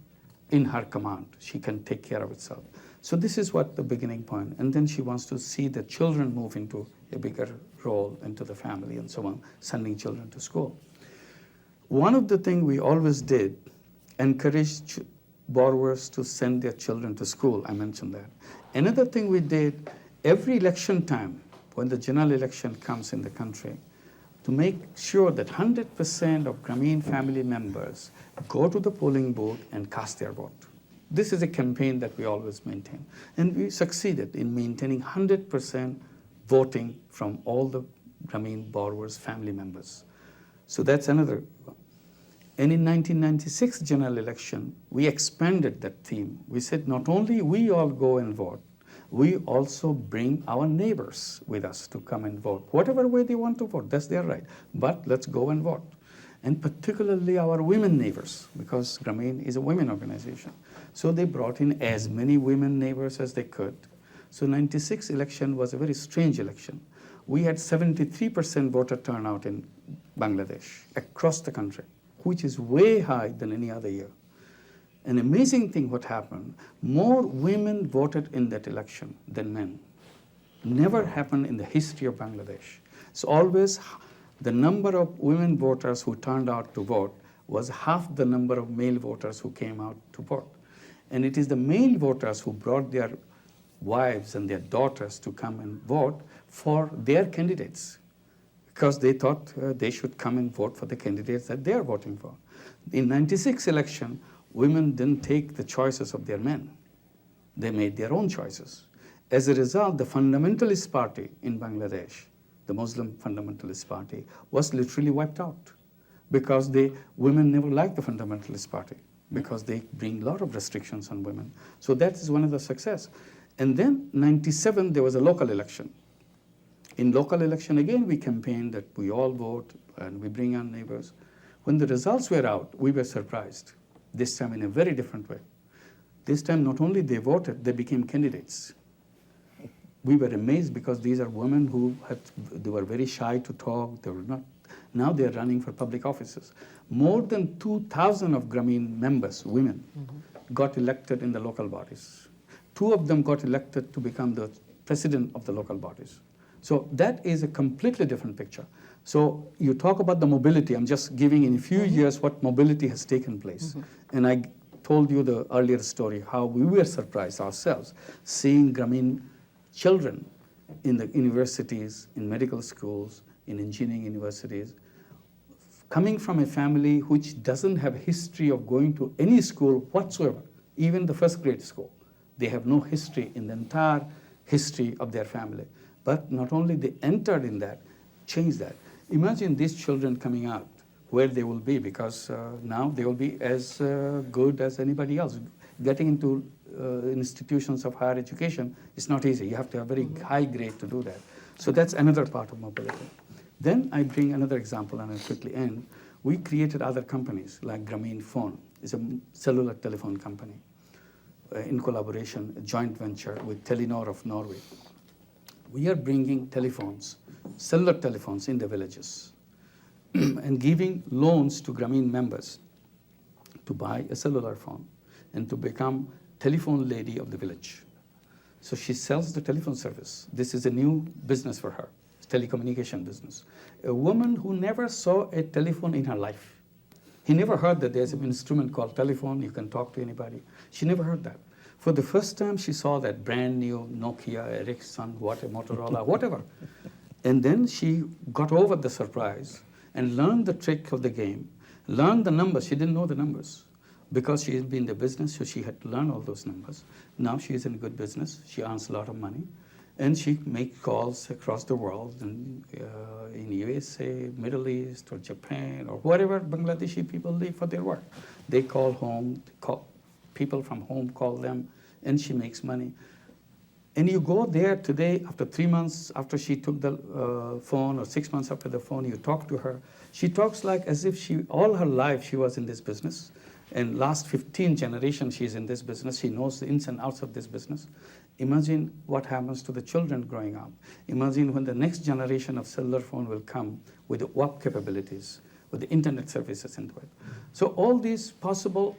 in her command. She can take care of herself. So this is what the beginning point. And then she wants to see the children move into a bigger role into the family and so on, sending children to school. One of the things we always did, encourage borrowers to send their children to school. I mentioned that. Another thing we did, every election time, when the general election comes in the country, to make sure that 100% of Grameen family members go to the polling booth and cast their vote. This is a campaign that we always maintain. And we succeeded in maintaining 100% voting from all the Grameen borrowers' family members. So that's another one. And in 1996 general election, we expanded that theme. We said not only we all go and vote, we also bring our neighbors with us to come and vote. Whatever way they want to vote, that's their right. But let's go and vote. And particularly our women neighbors, because Grameen is a women organization. So they brought in as many women neighbors as they could. So 96 election was a very strange election. We had 73% voter turnout in Bangladesh, across the country, which is way high than any other year. An amazing thing what happened, more women voted in that election than men. Never happened in the history of Bangladesh. It's always the number of women voters who turned out to vote was half the number of male voters who came out to vote. And it is the male voters who brought their wives and their daughters to come and vote for their candidates, because they thought they should come and vote for the candidates that they are voting for. In 96 election, women didn't take the choices of their men. They made their own choices. As a result, the fundamentalist party in Bangladesh, the Muslim fundamentalist party, was literally wiped out, because women never liked the fundamentalist party, because they bring a lot of restrictions on women. So that is one of the success. And then 97, there was a local election. In local election, again, we campaigned that we all vote and we bring our neighbors. When the results were out, we were surprised, this time in a very different way. This time, not only they voted, they became candidates. We were amazed because these are women who they were very shy to talk. They were not. Now they are running for public offices. More than 2,000 of Grameen members, women, got elected in the local bodies. 2 of them got elected to become the president of the local bodies. So that is a completely different picture. So you talk about the mobility. I'm just giving in a few years what mobility has taken place. And I told you the earlier story, how we were surprised ourselves seeing Grameen children in the universities, in medical schools, in engineering universities, coming from a family which doesn't have a history of going to any school whatsoever, even the first grade school. They have no history in the entire history of their family. But not only they entered in that, changed that. Imagine these children coming out, where they will be, because now they will be as good as anybody else. Getting into institutions of higher education is not easy. You have to have very high grade to do that. So that's another part of mobility. Then I bring another example, and I'll quickly end. We created other companies like Grameen Phone. It's a cellular telephone company in collaboration, a joint venture with Telenor of Norway. We are bringing telephones, cellular telephones in the villages and giving loans to Grameen members to buy a cellular phone and to become telephone lady of the village. So she sells the telephone service. This is a new business for her, telecommunication business. A woman who never saw a telephone in her life. He never heard that there's an instrument called telephone, you can talk to anybody. She never heard that. For the first time, she saw that brand new Nokia, Ericsson, Motorola, whatever. And then she got over the surprise and learned the trick of the game, learned the numbers. She didn't know the numbers because she had been in the business, so she had to learn all those numbers. Now she is in good business. She earns a lot of money. And she makes calls across the world, and, in USA, Middle East, or Japan, or wherever Bangladeshi people live for their work. They call home, people from home call them, and she makes money. And you go there today, after 3 months after she took the phone, or 6 months after the phone, you talk to her. She talks like as if all her life she was in this business. And last 15 generations she's in this business. She knows the ins and outs of this business. Imagine what happens to the children growing up. Imagine when the next generation of cellular phone will come with the WAP capabilities, with the internet services into it. So all these possible,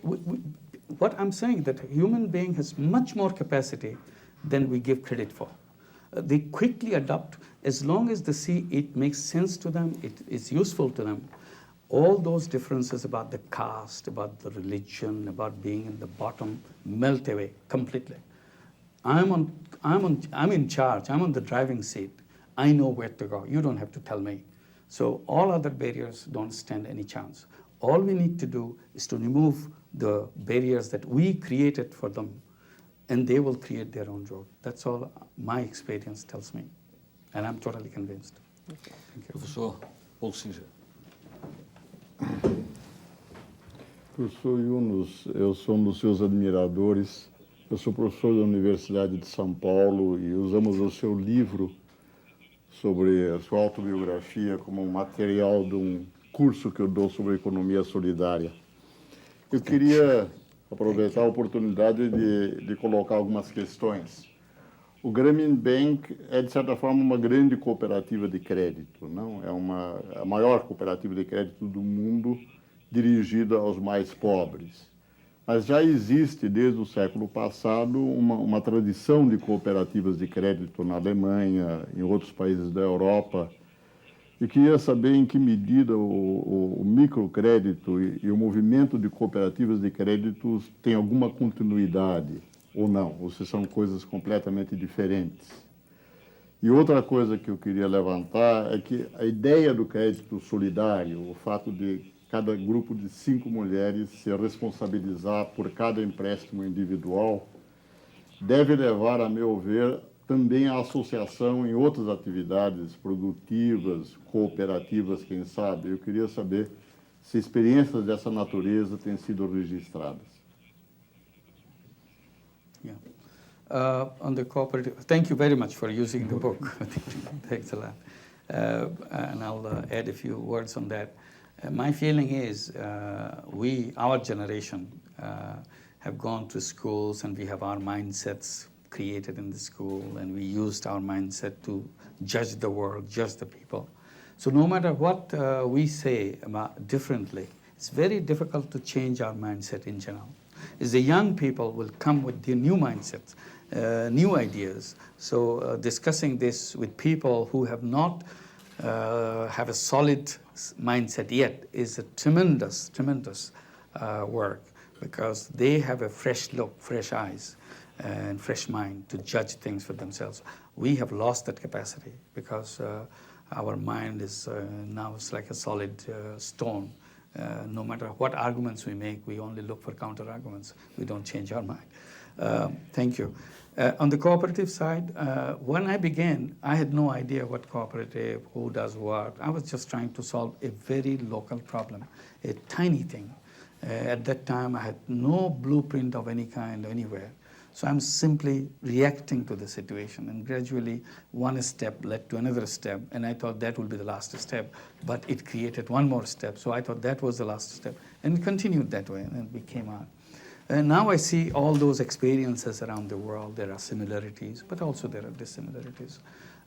what I'm saying that a human being has much more capacity than we give credit for. They quickly adopt as long as they see it makes sense to them, it is useful to them. All those differences about the caste, about the religion, about being in the bottom melt away completely. I'm in charge. I'm on the driving seat. I know where to go. You don't have to tell me. So all other barriers don't stand any chance. All we need to do is to remove the barriers that we created for them, and they will create their own road. That's all my experience tells me, and I'm totally convinced. Thank you. Professor Paulo Singer. Professor Yunus, eu sou um dos seus admiradores. Eu sou professor da Universidade de São Paulo e usamos o seu livro sobre a sua autobiografia como um material de um curso que eu dou sobre economia solidária. Eu queria aproveitar a oportunidade de colocar algumas questões. O Grameen Bank é, de certa forma, uma grande cooperativa de crédito, não? É a maior cooperativa de crédito do mundo dirigida aos mais pobres. Mas já existe, desde o século passado, uma tradição de cooperativas de crédito na Alemanha, em outros países da Europa. E queria saber em que medida o microcrédito e o movimento de cooperativas de créditos tem alguma continuidade ou não, ou se são coisas completamente diferentes. E outra coisa que eu queria levantar é que a ideia do crédito solidário, o fato de cada grupo de 5 mulheres se responsabilizar por cada empréstimo individual, deve levar, a meu ver, também a associação em outras atividades produtivas, cooperativas, quem sabe. Eu queria saber se experiências dessa natureza têm sido registradas. Yeah. On the cooperative, thank you very much for using the book. Thanks a lot. And I'll add a few words on that. My feeling is our generation, have gone to schools and we have our mindsets created in the school, and we used our mindset to judge the world, judge the people. So no matter what we say about differently, it's very difficult to change our mindset in general. Is the young people will come with their new mindsets, new ideas. So discussing this with people who have not have a solid mindset yet is a tremendous work, because they have a fresh look, fresh eyes, and fresh mind to judge things for themselves. We have lost that capacity because our mind is now it's like a solid stone. No matter what arguments we make, we only look for counter arguments. We don't change our mind. Thank you. On the cooperative side, when I began, I had no idea what cooperative, who does what. I was just trying to solve a very local problem, a tiny thing. At that time, I had no blueprint of any kind anywhere. So I'm simply reacting to the situation, and gradually one step led to another step, and I thought that would be the last step, but it created one more step, so I thought that was the last step, and it continued that way, and then we came out. And now I see all those experiences around the world. There are similarities, but also there are dissimilarities.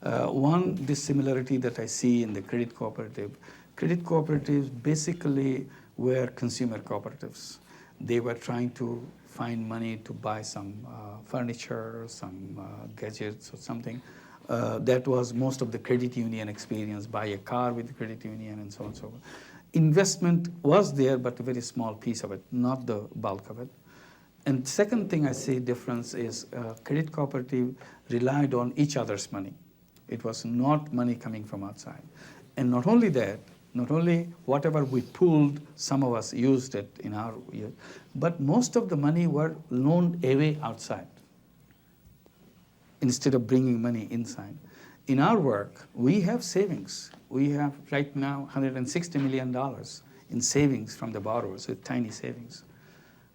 One dissimilarity that I see in the credit cooperatives basically were consumer cooperatives. They were trying to find money to buy some furniture, some gadgets or something. That was most of the credit union experience, buy a car with the credit union and so on and so forth. Investment was there, but a very small piece of it, not the bulk of it. And second thing I see difference is credit cooperative relied on each other's money. It was not money coming from outside. And not only that, not only whatever we pooled, some of us used it in our year, but most of the money were loaned away outside instead of bringing money inside. In our work, we have savings. We have right now $160 million in savings from the borrowers with tiny savings.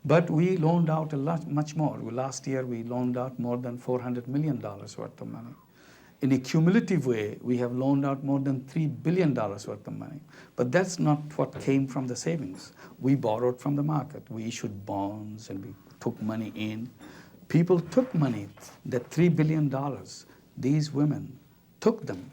But we loaned out a lot, much more. Last year, we loaned out more than $400 million worth of money. In a cumulative way, we have loaned out more than $3 billion worth of money. But that's not what came from the savings. We borrowed from the market. We issued bonds and we took money in. People took money, that $3 billion. These women took them.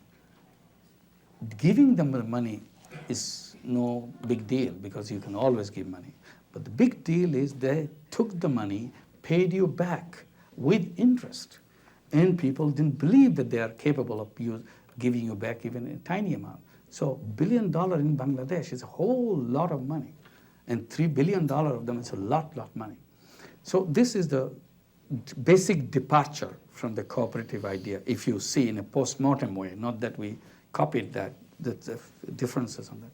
Giving them the money is no big deal because you can always give money. But the big deal is they took the money, paid you back with interest. And people didn't believe that they are capable of giving you back even a tiny amount. So $1 billion in Bangladesh is a whole lot of money. And $3 billion of them is a lot money. So this is the basic departure from the cooperative idea, if you see in a post-mortem way, not that we copied that, the differences on that.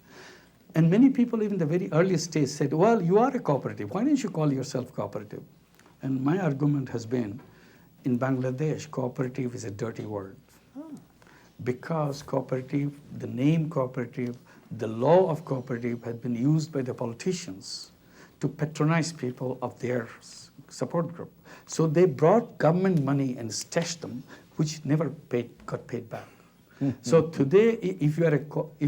And many people, even the very earliest stage, said, well, you are a cooperative. Why don't you call yourself cooperative? And my argument has been, in Bangladesh, cooperative is a dirty word. Because cooperative, the name cooperative, the law of cooperative had been used by the politicians to patronize people of their support group. So they brought government money and stashed them, which never got paid back. So today, if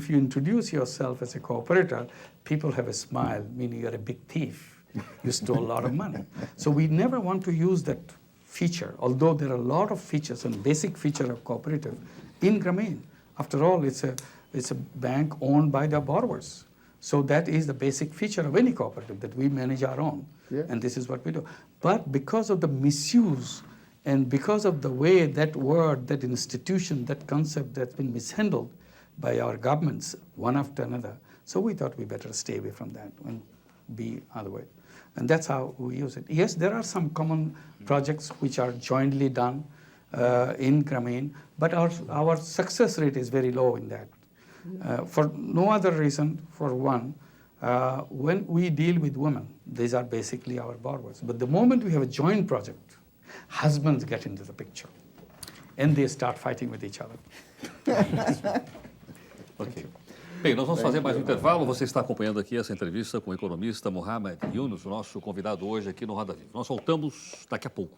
you introduce yourself as a cooperator, people have a smile, meaning you're a big thief. You stole a lot of money. So we never want to use that feature, although there are a lot of features and basic feature of cooperative in Grameen. After all, it's a bank owned by the borrowers. So that is the basic feature of any cooperative, that we manage our own. Yeah. And this is what we do. But because of the misuse and because of the way that word, that institution, that concept that's been mishandled by our governments one after another, so we thought we better stay away from that and be other way. And that's how we use it. Yes, there are some common projects which are jointly done in Grameen, but our success rate is very low in that. For no other reason, for one, when we deal with women, these are basically our borrowers. But the moment we have a joint project, husbands get into the picture, and they start fighting with each other. Ok. Bem, nós vamos fazer mais um intervalo. Você está acompanhando aqui essa entrevista com o economista Muhammad Yunus, o nosso convidado hoje aqui no Roda Viva. Nós voltamos daqui a pouco.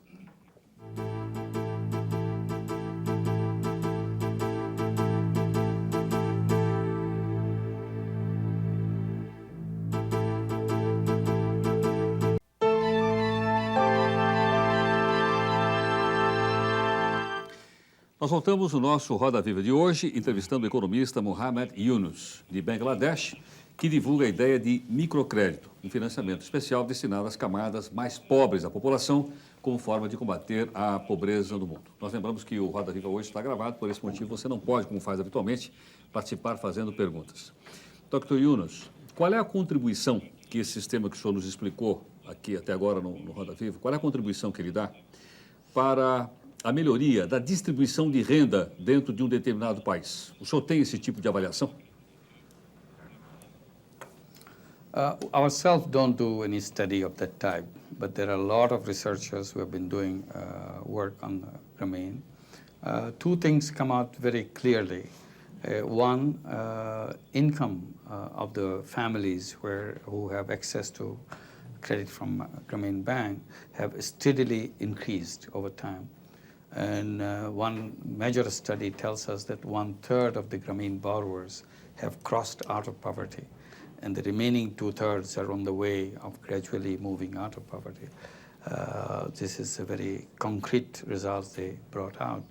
Nós voltamos no nosso Roda Viva de hoje, entrevistando o economista Muhammad Yunus, de Bangladesh, que divulga a ideia de microcrédito, um financiamento especial destinado às camadas mais pobres da população, como forma de combater a pobreza no mundo. Nós lembramos que o Roda Viva hoje está gravado, por esse motivo você não pode, como faz habitualmente, participar fazendo perguntas. Dr. Yunus, qual é a contribuição que esse sistema que o senhor nos explicou aqui até agora no Roda Viva, qual é a contribuição que ele dá para a melhoria da distribuição de renda dentro de um determinado país? O senhor tem esse tipo de avaliação? Ourselves don't do any study of that type, but there are a lot of researchers who have been doing work on Grameen. Two things come out very clearly. One, income of the families who have access to credit from Grameen Bank have steadily increased over time. And one major study tells us that 1/3 of the Grameen borrowers have crossed out of poverty, and the remaining 2/3 are on the way of gradually moving out of poverty. This is a very concrete results they brought out.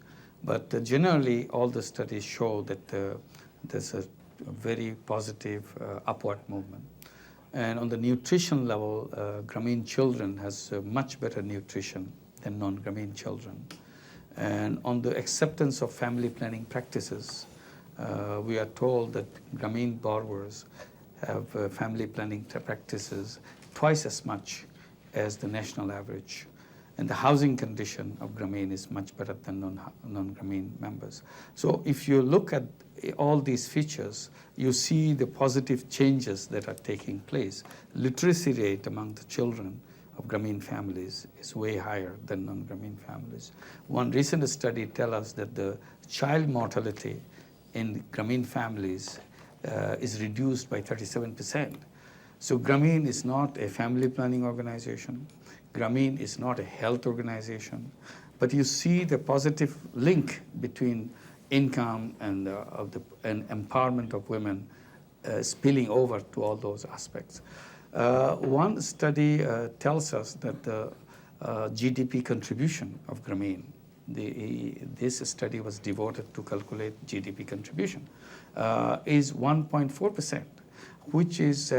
But generally, all the studies show that there's a very positive upward movement. And on the nutrition level, Grameen children has much better nutrition than non-Grameen children. And on the acceptance of family planning practices, we are told that Grameen borrowers have family planning practices twice as much as the national average. And the housing condition of Grameen is much better than non-Grameen members. So if you look at all these features, you see the positive changes that are taking place. Literacy rate among the children of Grameen families is way higher than non-Grameen families. One recent study tells us that the child mortality in Grameen families is reduced by 37%. So Grameen is not a family planning organization. Grameen is not a health organization. But you see the positive link between income and empowerment of women spilling over to all those aspects. One study tells us that the GDP contribution of Grameen, this study was devoted to calculate GDP contribution, is 1.4%, which is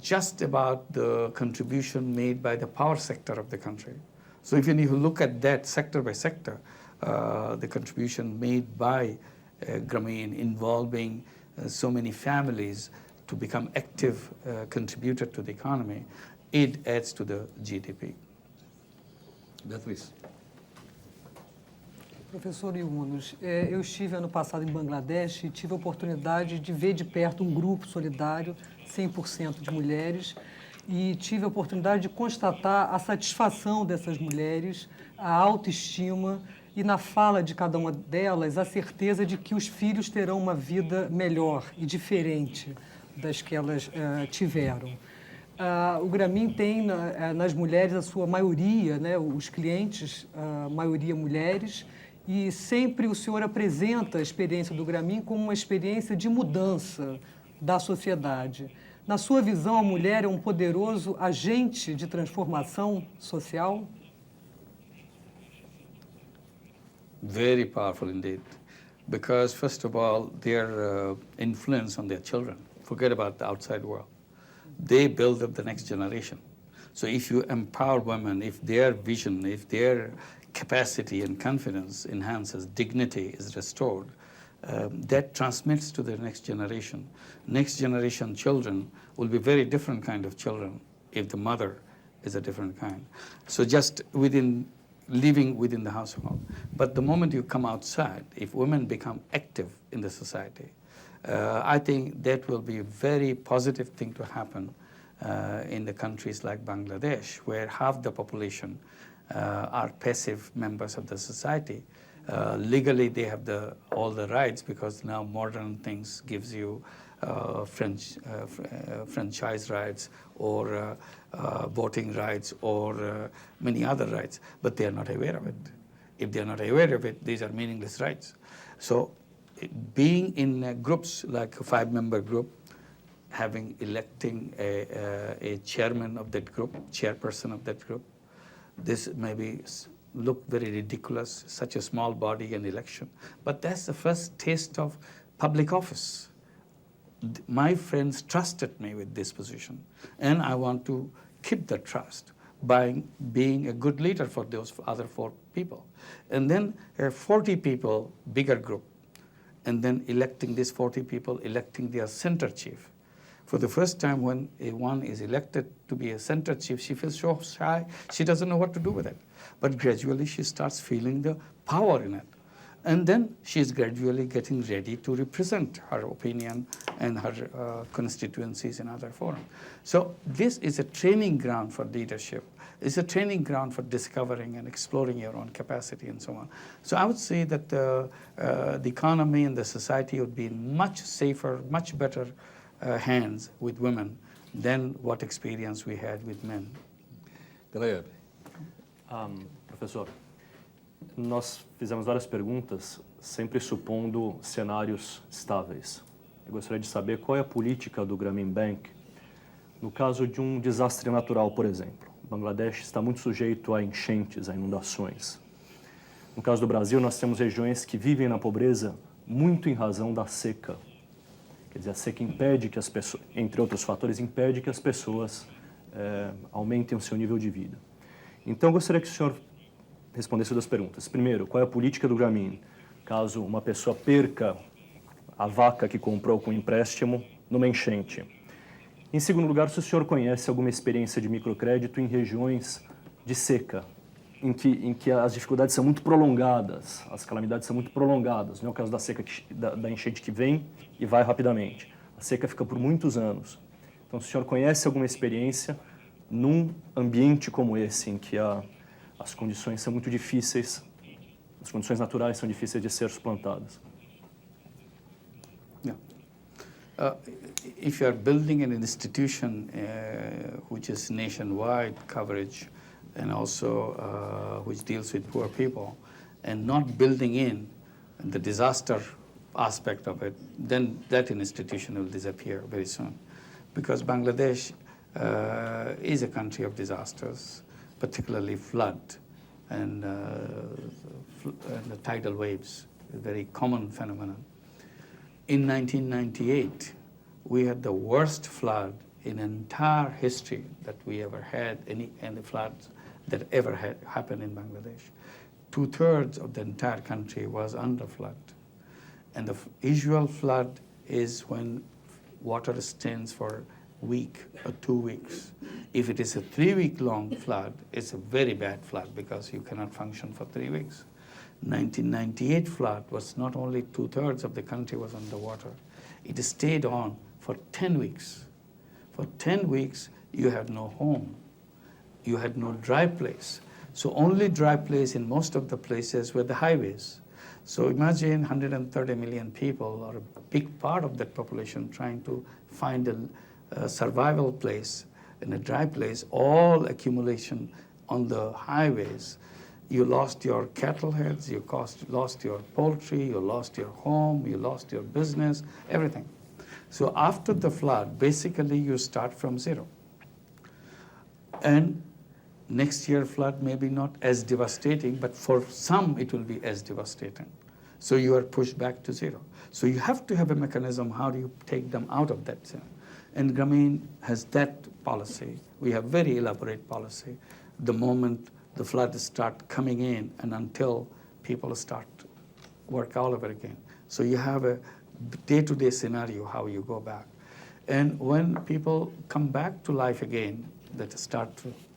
just about the contribution made by the power sector of the country. So if you look at that sector by sector, the contribution made by Grameen involving so many families to become active contributor to the economy, it adds to the GDP. Beatriz. Professor Yunus, eu estive ano passado em Bangladesh e tive a oportunidade de ver de perto um grupo solidário, 100% de mulheres, e tive a oportunidade de constatar a satisfação dessas mulheres, a autoestima e, na fala de cada uma delas, a certeza de que os filhos terão uma vida melhor e diferente das que elas tiveram. O Grameen tem nas mulheres a sua maioria, né, os clientes, a maioria mulheres, e sempre o senhor apresenta a experiência do Grameen como uma experiência de mudança da sociedade. Na sua visão, a mulher é um poderoso agente de transformação social? Very powerful indeed, because first of all, their influence on their children. Forget about the outside world. They build up the next generation. So if you empower women, if their vision, if their capacity and confidence enhances, dignity is restored, that transmits to the next generation. Next generation children will be very different kind of children if the mother is a different kind. So just living within the household. But the moment you come outside, if women become active in the society, I think that will be a very positive thing to happen in the countries like Bangladesh, where half the population are passive members of the society. Legally, they have all the rights because now modern things gives you franchise rights or voting rights or many other rights, but they are not aware of it. If they are not aware of it, these are meaningless rights. So being in groups like a 5-member group, electing a chairman of that group, chairperson of that group, this maybe look very ridiculous, such a small body and election, but that's the first taste of public office. My friends trusted me with this position, and I want to keep the trust by being a good leader for those other 4 people. And then 40 people, bigger group, and then electing these 40 people, electing their center chief. For the first time when one is elected to be a center chief, she feels so shy, she doesn't know what to do with it. But gradually she starts feeling the power in it. And then she is gradually getting ready to represent her opinion and her constituencies in other forums. So this is a training ground for leadership. It's a training ground for discovering and exploring your own capacity and so on. So I would say that the economy and the society would be in much safer, much better hands with women than what experience we had with men. Graeb. Professor, nós fizemos várias perguntas, sempre supondo cenários estáveis. Eu gostaria de saber qual é a política do Grameen Bank no caso de um desastre natural, por exemplo. Bangladesh está muito sujeito a enchentes, a inundações. No caso do Brasil, nós temos regiões que vivem na pobreza muito em razão da seca. Quer dizer, a seca impede que as pessoas, entre outros fatores, impede que as pessoas aumentem o seu nível de vida. Então, eu gostaria que o senhor respondesse 2 perguntas. Primeiro, qual é a política do Grameen caso uma pessoa perca a vaca que comprou com empréstimo numa enchente? Em segundo lugar, se o senhor conhece alguma experiência de microcrédito em regiões de seca, em que as dificuldades são muito prolongadas, as calamidades são muito prolongadas. Não é o caso da seca, da enchente que vem e vai rapidamente. A seca fica por muitos anos. Então, se o senhor conhece alguma experiência num ambiente como esse, em que as condições são muito difíceis, as condições naturais são difíceis de ser suplantadas. Yeah. If you are building an institution which is nationwide coverage and also which deals with poor people and not building in the disaster aspect of it, then that institution will disappear very soon. Because Bangladesh is a country of disasters, particularly flood and the tidal waves, a very common phenomenon. In 1998, we had the worst flood in entire history that we ever had, any floods that ever had happened in Bangladesh. 2/3 of the entire country was under flood. And the usual flood is when water stands for a week or 2 weeks. If it is a 3-week long flood, it's a very bad flood because you cannot function for 3 weeks. 1998 flood was not only 2/3 of the country was underwater. It stayed on for 10 weeks. For 10 weeks, you had no home. You had no dry place. So only dry place in most of the places were the highways. So imagine 130 million people, or a big part of that population, trying to find a survival place in a dry place, all accumulation on the highways. You lost your cattle heads, you lost your poultry, you lost your home, you lost your business, everything. So after the flood, basically you start from zero. And next year flood may be not as devastating, but for some it will be as devastating. So you are pushed back to zero. So you have to have a mechanism, how do you take them out of that zone? And Grameen has that policy. We have very elaborate policy. The moment the floods start coming in and until people start work all over again. So you have a day-to-day scenario, how you go back. And when people come back to life again, that start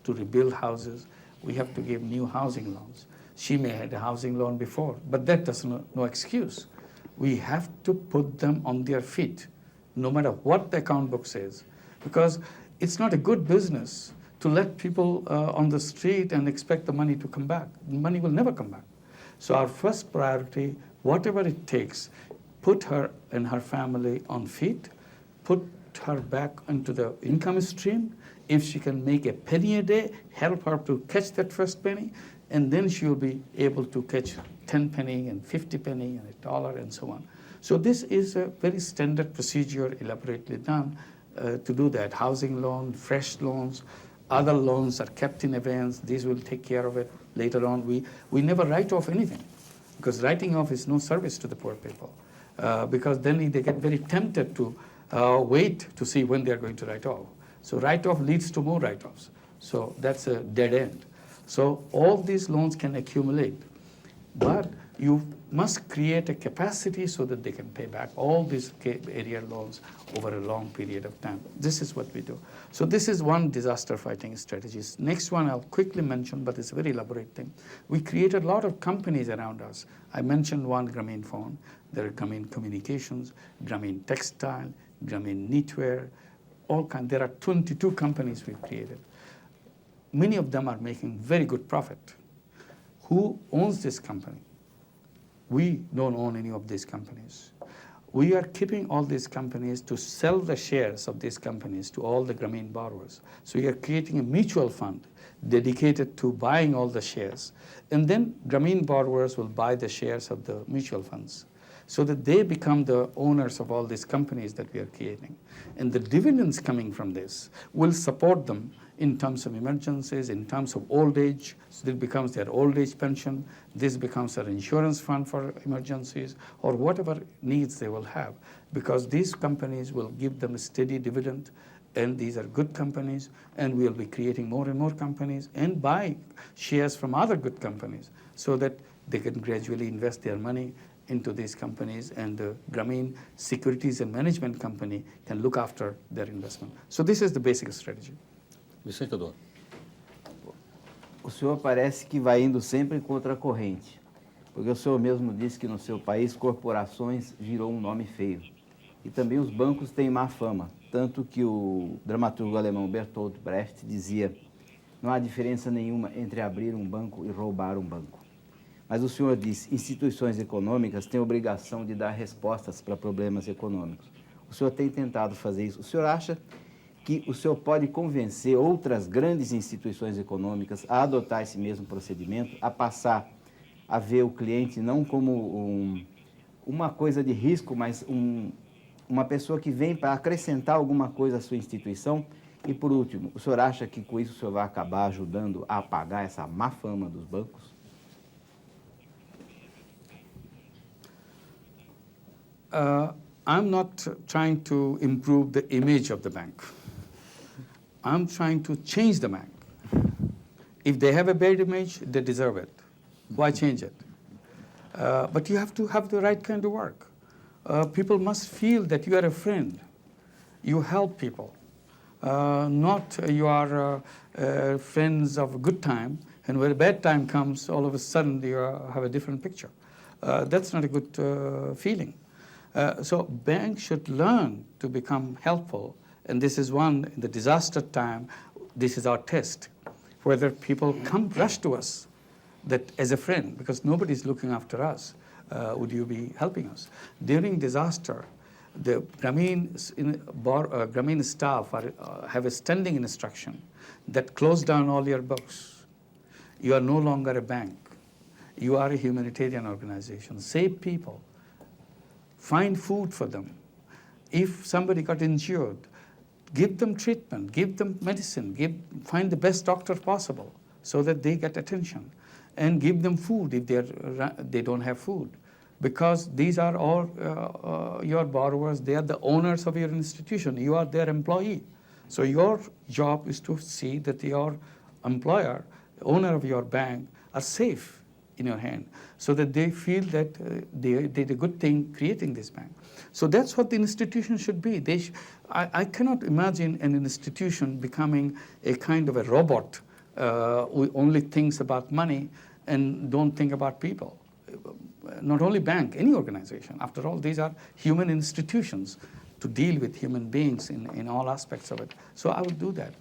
to rebuild houses, we have to give new housing loans. She may have had a housing loan before, but that does no excuse. We have to put them on their feet, no matter what the account book says, because it's not a good business to let people on the street and expect the money to come back. The money will never come back. So our first priority, whatever it takes, put her and her family on feet, put her back into the income stream. If she can make a penny a day, help her to catch that first penny, and then she will be able to catch 10 penny and 50 penny and $1 and so on. So this is a very standard procedure, elaborately done to do that. Housing loan, fresh loans, other loans are kept in advance. These will take care of it later on. We never write off anything, because writing off is no service to the poor people, because then they get very tempted to wait to see when they're going to write off. So write-off leads to more write-offs. So that's a dead end. So all these loans can accumulate, but you must create a capacity so that they can pay back all these area loans over a long period of time. This is what we do. So this is one disaster fighting strategy. Next one I'll quickly mention, but it's a very elaborate thing. We created a lot of companies around us. I mentioned one, Grameen Phone. There are Grameen Communications, Grameen Textile, Grameen Knitwear, all kinds. There are 22 companies we've created. Many of them are making very good profit. Who owns this company? We don't own any of these companies. We are keeping all these companies to sell the shares of these companies to all the Grameen borrowers. So we are creating a mutual fund dedicated to buying all the shares. And then Grameen borrowers will buy the shares of the mutual funds, so that they become the owners of all these companies that we are creating. And the dividends coming from this will support them in terms of emergencies, in terms of old age. So this becomes their old age pension. This becomes their insurance fund for emergencies, or whatever needs they will have, because these companies will give them a steady dividend, and these are good companies, and we'll be creating more and more companies and buy shares from other good companies so that they can gradually invest their money into these companies, and the Grameen Securities and Management Company can look after their investment. So this is the basic strategy. Vicente Ador. O senhor parece que vai indo sempre contra a corrente, porque o senhor mesmo disse que no seu país corporações virou um nome feio. E também os bancos têm má fama, tanto que o dramaturgo alemão Bertolt Brecht dizia: não há diferença nenhuma entre abrir um banco e roubar um banco. Mas o senhor disse, instituições econômicas têm obrigação de dar respostas para problemas econômicos. O senhor tem tentado fazer isso. O senhor acha que o senhor pode convencer outras grandes instituições econômicas a adotar esse mesmo procedimento, a passar a ver o cliente não como uma coisa de risco, mas uma pessoa que vem para acrescentar alguma coisa à sua instituição? E, por último, o senhor acha que com isso o senhor vai acabar ajudando a apagar essa má fama dos bancos? I'm not trying to improve the image of the bank. I'm trying to change the bank. If they have a bad image, they deserve it. Why change it? But you have to have the right kind of work. People must feel that you are a friend. You help people. not you are friends of a good time, and when a bad time comes, all of a sudden you have a different picture. That's not a good feeling. So banks should learn to become helpful, and this is one, in the disaster time, this is our test, whether people come rush to us that as a friend, because nobody's looking after us, would you be helping us? During disaster, the Grameen staff have a standing instruction that close down all your books. You are no longer a bank. You are a humanitarian organization. Save people. Find food for them. If somebody got injured, give them treatment, give them medicine, find the best doctor possible so that they get attention. And give them food if they don't have food. Because these are all your borrowers, they are the owners of your institution, you are their employee. So your job is to see that your employer, owner of your bank, are safe in your hand, so that they feel that they did a good thing creating this bank. So that's what the institution should be. I cannot imagine an institution becoming a kind of a robot who only thinks about money and don't think about people. Not only bank, any organization. After all, these are human institutions to deal with human beings in all aspects of it. So I would do that.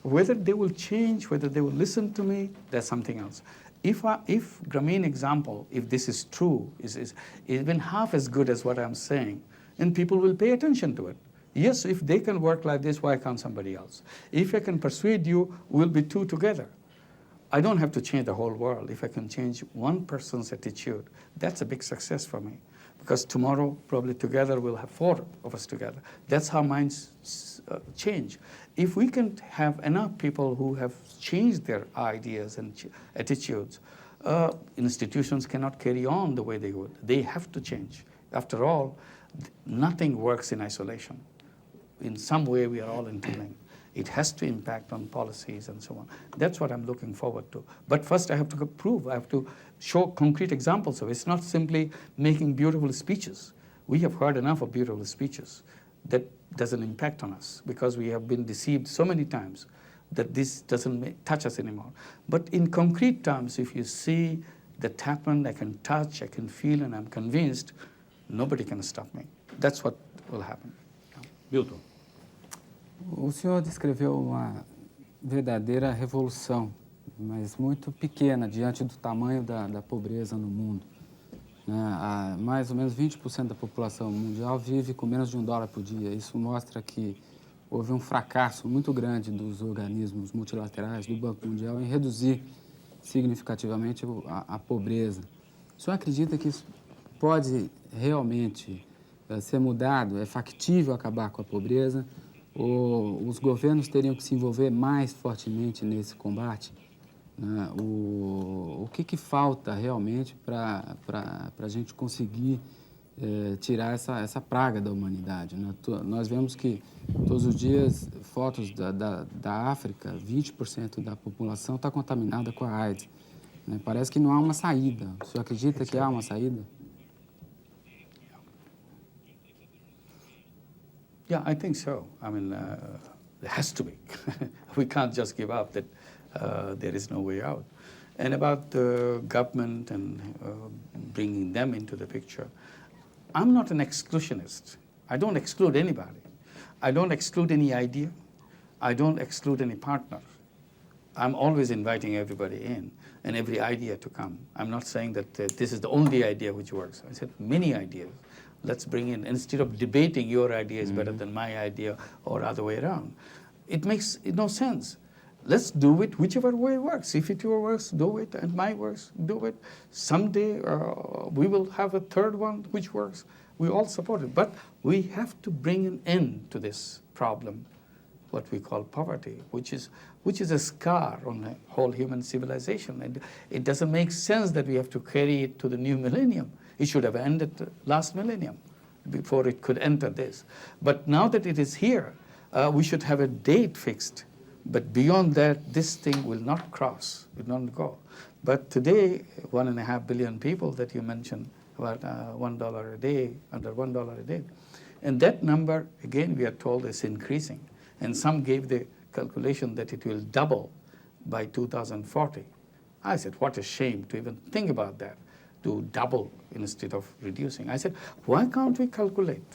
Whether they will change, whether they will listen to me, that's something else. If Grameen example, if this is true, is even half as good as what I'm saying, and people will pay attention to it. Yes, if they can work like this, why can't somebody else? If I can persuade you, we'll be two together. I don't have to change the whole world. If I can change one person's attitude, that's a big success for me. Because tomorrow, probably together, we'll have 4 of us together. That's how minds change. If we can have enough people who have changed their ideas and attitudes, institutions cannot carry on the way they would. They have to change. After all, nothing works in isolation. In some way, we are all interlinked. It has to impact on policies and so on. That's what I'm looking forward to. But first I have to prove, I have to show concrete examples of it. It's not simply making beautiful speeches. We have heard enough of beautiful speeches. That doesn't impact on us because we have been deceived so many times that this doesn't touch us anymore. But in concrete terms, if you see that happened, I can touch, I can feel, and I'm convinced, nobody can stop me. That's what will happen. Milton. O senhor descreveu uma verdadeira revolução, mas muito pequena diante do tamanho da pobreza no mundo. Mais ou menos 20% da população mundial vive com menos de $1 por dia. Isso mostra que houve um fracasso muito grande dos organismos multilaterais, do Banco Mundial, em reduzir significativamente a pobreza. O senhor acredita que isso pode realmente ser mudado? É factível acabar com a pobreza? Ou os governos teriam que se envolver mais fortemente nesse combate? O que falta realmente para a gente conseguir tirar essa praga da humanidade? Nós vemos que todos os dias fotos da África, 20% da população está contaminada com a AIDS. Parece que não há uma saída. O senhor acredita que há uma saída? Yeah, I think so. I mean, there has to be. We can't just give up that there is no way out. And about the government and bringing them into the picture, I'm not an exclusionist. I don't exclude anybody. I don't exclude any idea. I don't exclude any partner. I'm always inviting everybody in and every idea to come. I'm not saying that this is the only idea which works. I said many ideas. Let's bring in, instead of debating your idea is better than my idea or other way around. It makes no sense. Let's do it whichever way works. If it your works, do it, and my works, do it. Someday we will have a third one which works. We all support it. But we have to bring an end to this problem, what we call poverty, which is a scar on the whole human civilization. And it doesn't make sense that we have to carry it to the new millennium. It should have ended last millennium before it could enter this. But now that it is here, we should have a date fixed. But beyond that, this thing will not cross, will not go. But today, 1.5 billion people that you mentioned, about $1 a day, under $1 a day. And that number, again, we are told is increasing. And some gave the calculation that it will double by 2040. I said, what a shame to even think about that, to double instead of reducing. I said, why can't we calculate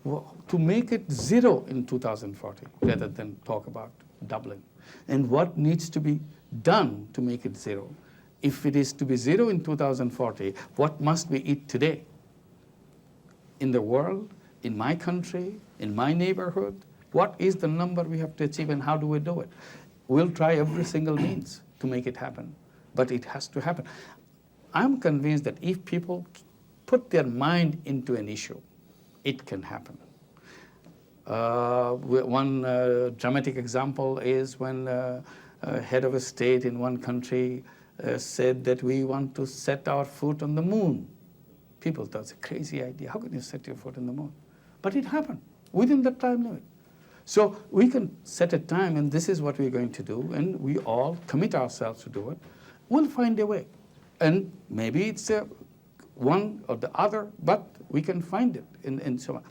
to make it zero in 2040 rather than talk about doubling? And what needs to be done to make it zero? If it is to be zero in 2040, what must we eat today? In the world, in my country, in my neighborhood, what is the number we have to achieve and how do we do it? We'll try every single means to make it happen, but it has to happen. I'm convinced that if people put their mind into an issue, it can happen. One dramatic example is when a head of a state in one country said that we want to set our foot on the moon. People thought it's a crazy idea. How can you set your foot on the moon? But it happened within that time limit. So we can set a time, and this is what we're going to do, and we all commit ourselves to do it. We'll find a way. And maybe it's one or the other, but we can find it, and so on.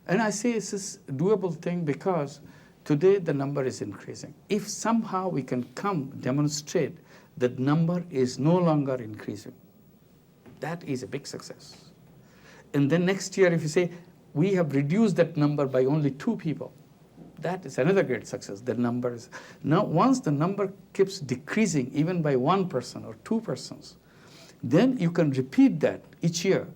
And I say it's this doable thing because today the number is increasing. If somehow we can demonstrate that number is no longer increasing, that is a big success. And then next year, if you say, we have reduced that number by only 2 people, that is another great success. The number is, now once the number keeps decreasing even by 1 person or 2 persons, then you can repeat that each year.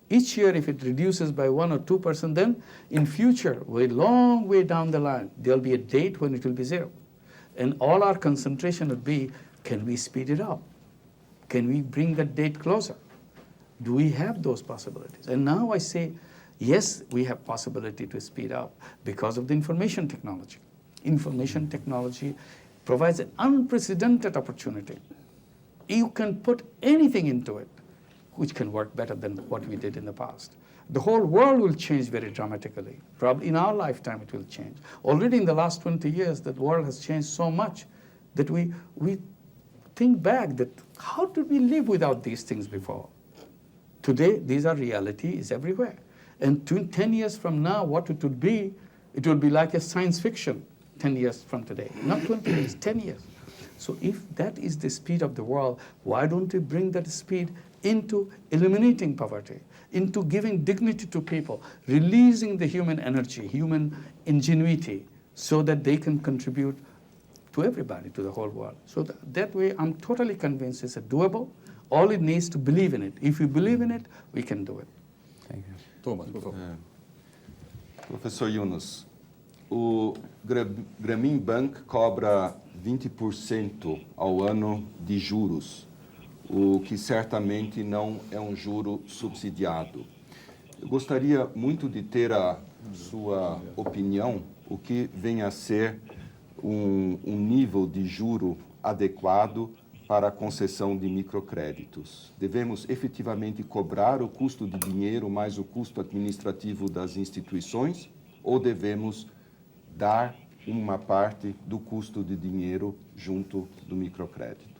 Each year, if it reduces by 1 or 2%, then in future, way long way down the line, there'll be a date when it will be 0. And all our concentration would be, can we speed it up? Can we bring that date closer? Do we have those possibilities? And now I say, yes, we have possibility to speed up because of the information technology. Information technology provides an unprecedented opportunity. You can put anything into it, which can work better than what we did in the past. The whole world will change very dramatically. Probably in our lifetime it will change. Already in the last 20 years, the world has changed so much that we think back that how did we live without these things before? Today, these are realities everywhere. And 10 years from now, what it would be like a science fiction 10 years from today. Not 20 years, 10 years. So if that is the speed of the world, why don't we bring that speed into eliminating poverty, into giving dignity to people, releasing the human energy, human ingenuity, so that they can contribute to everybody, to the whole world. So that way, I'm totally convinced it's doable. All it needs to believe in it. If we believe in it, we can do it. Thank you. Thomas, por favor. Professor Yunus, o Grameen Bank cobra 20% ao ano de juros, o que certamente não é um juro subsidiado. Eu gostaria muito de ter a sua opinião, o que vem a ser um nível de juro adequado para a concessão de microcréditos. Devemos efetivamente cobrar o custo de dinheiro mais o custo administrativo das instituições ou devemos dar uma parte do custo de dinheiro junto do microcrédito?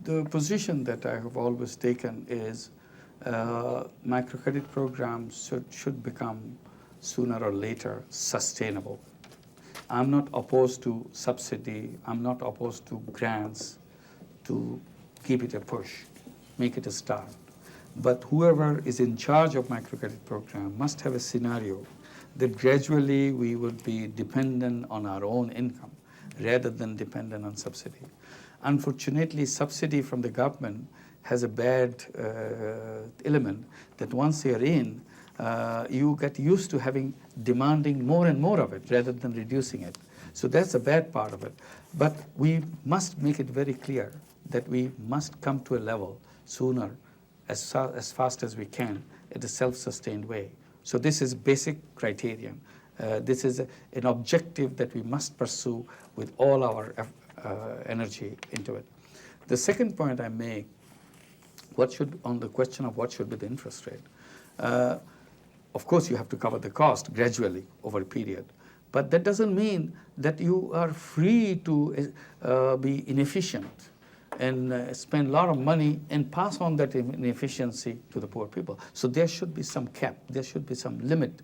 The position that I have always taken is microcredit programs should become sooner or later sustainable. I'm not opposed to subsidy. I'm not opposed to grants to give it a push, make it a start. But whoever is in charge of microcredit program must have a scenario that gradually we would be dependent on our own income rather than dependent on subsidy. Unfortunately, subsidy from the government has a bad element that once you're in, you get used to demanding more and more of it rather than reducing it. So that's a bad part of it. But we must make it very clear that we must come to a level sooner, as fast as we can, in a self-sustained way. So this is basic criterion. This is an objective that we must pursue with all our energy into it. The second point I make, on the question of what should be the interest rate. Of course, you have to cover the cost gradually over a period. But that doesn't mean that you are free to be inefficient and spend a lot of money and pass on that inefficiency to the poor people. So there should be some cap. There should be some limit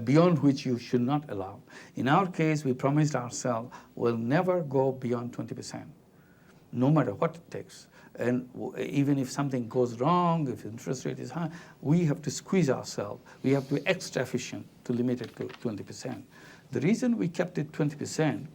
beyond which you should not allow. In our case, we promised ourselves we'll never go beyond 20%, no matter what it takes. And even if something goes wrong, if interest rate is high, we have to squeeze ourselves. We have to be extra efficient to limit it to 20%. The reason we kept it 20%,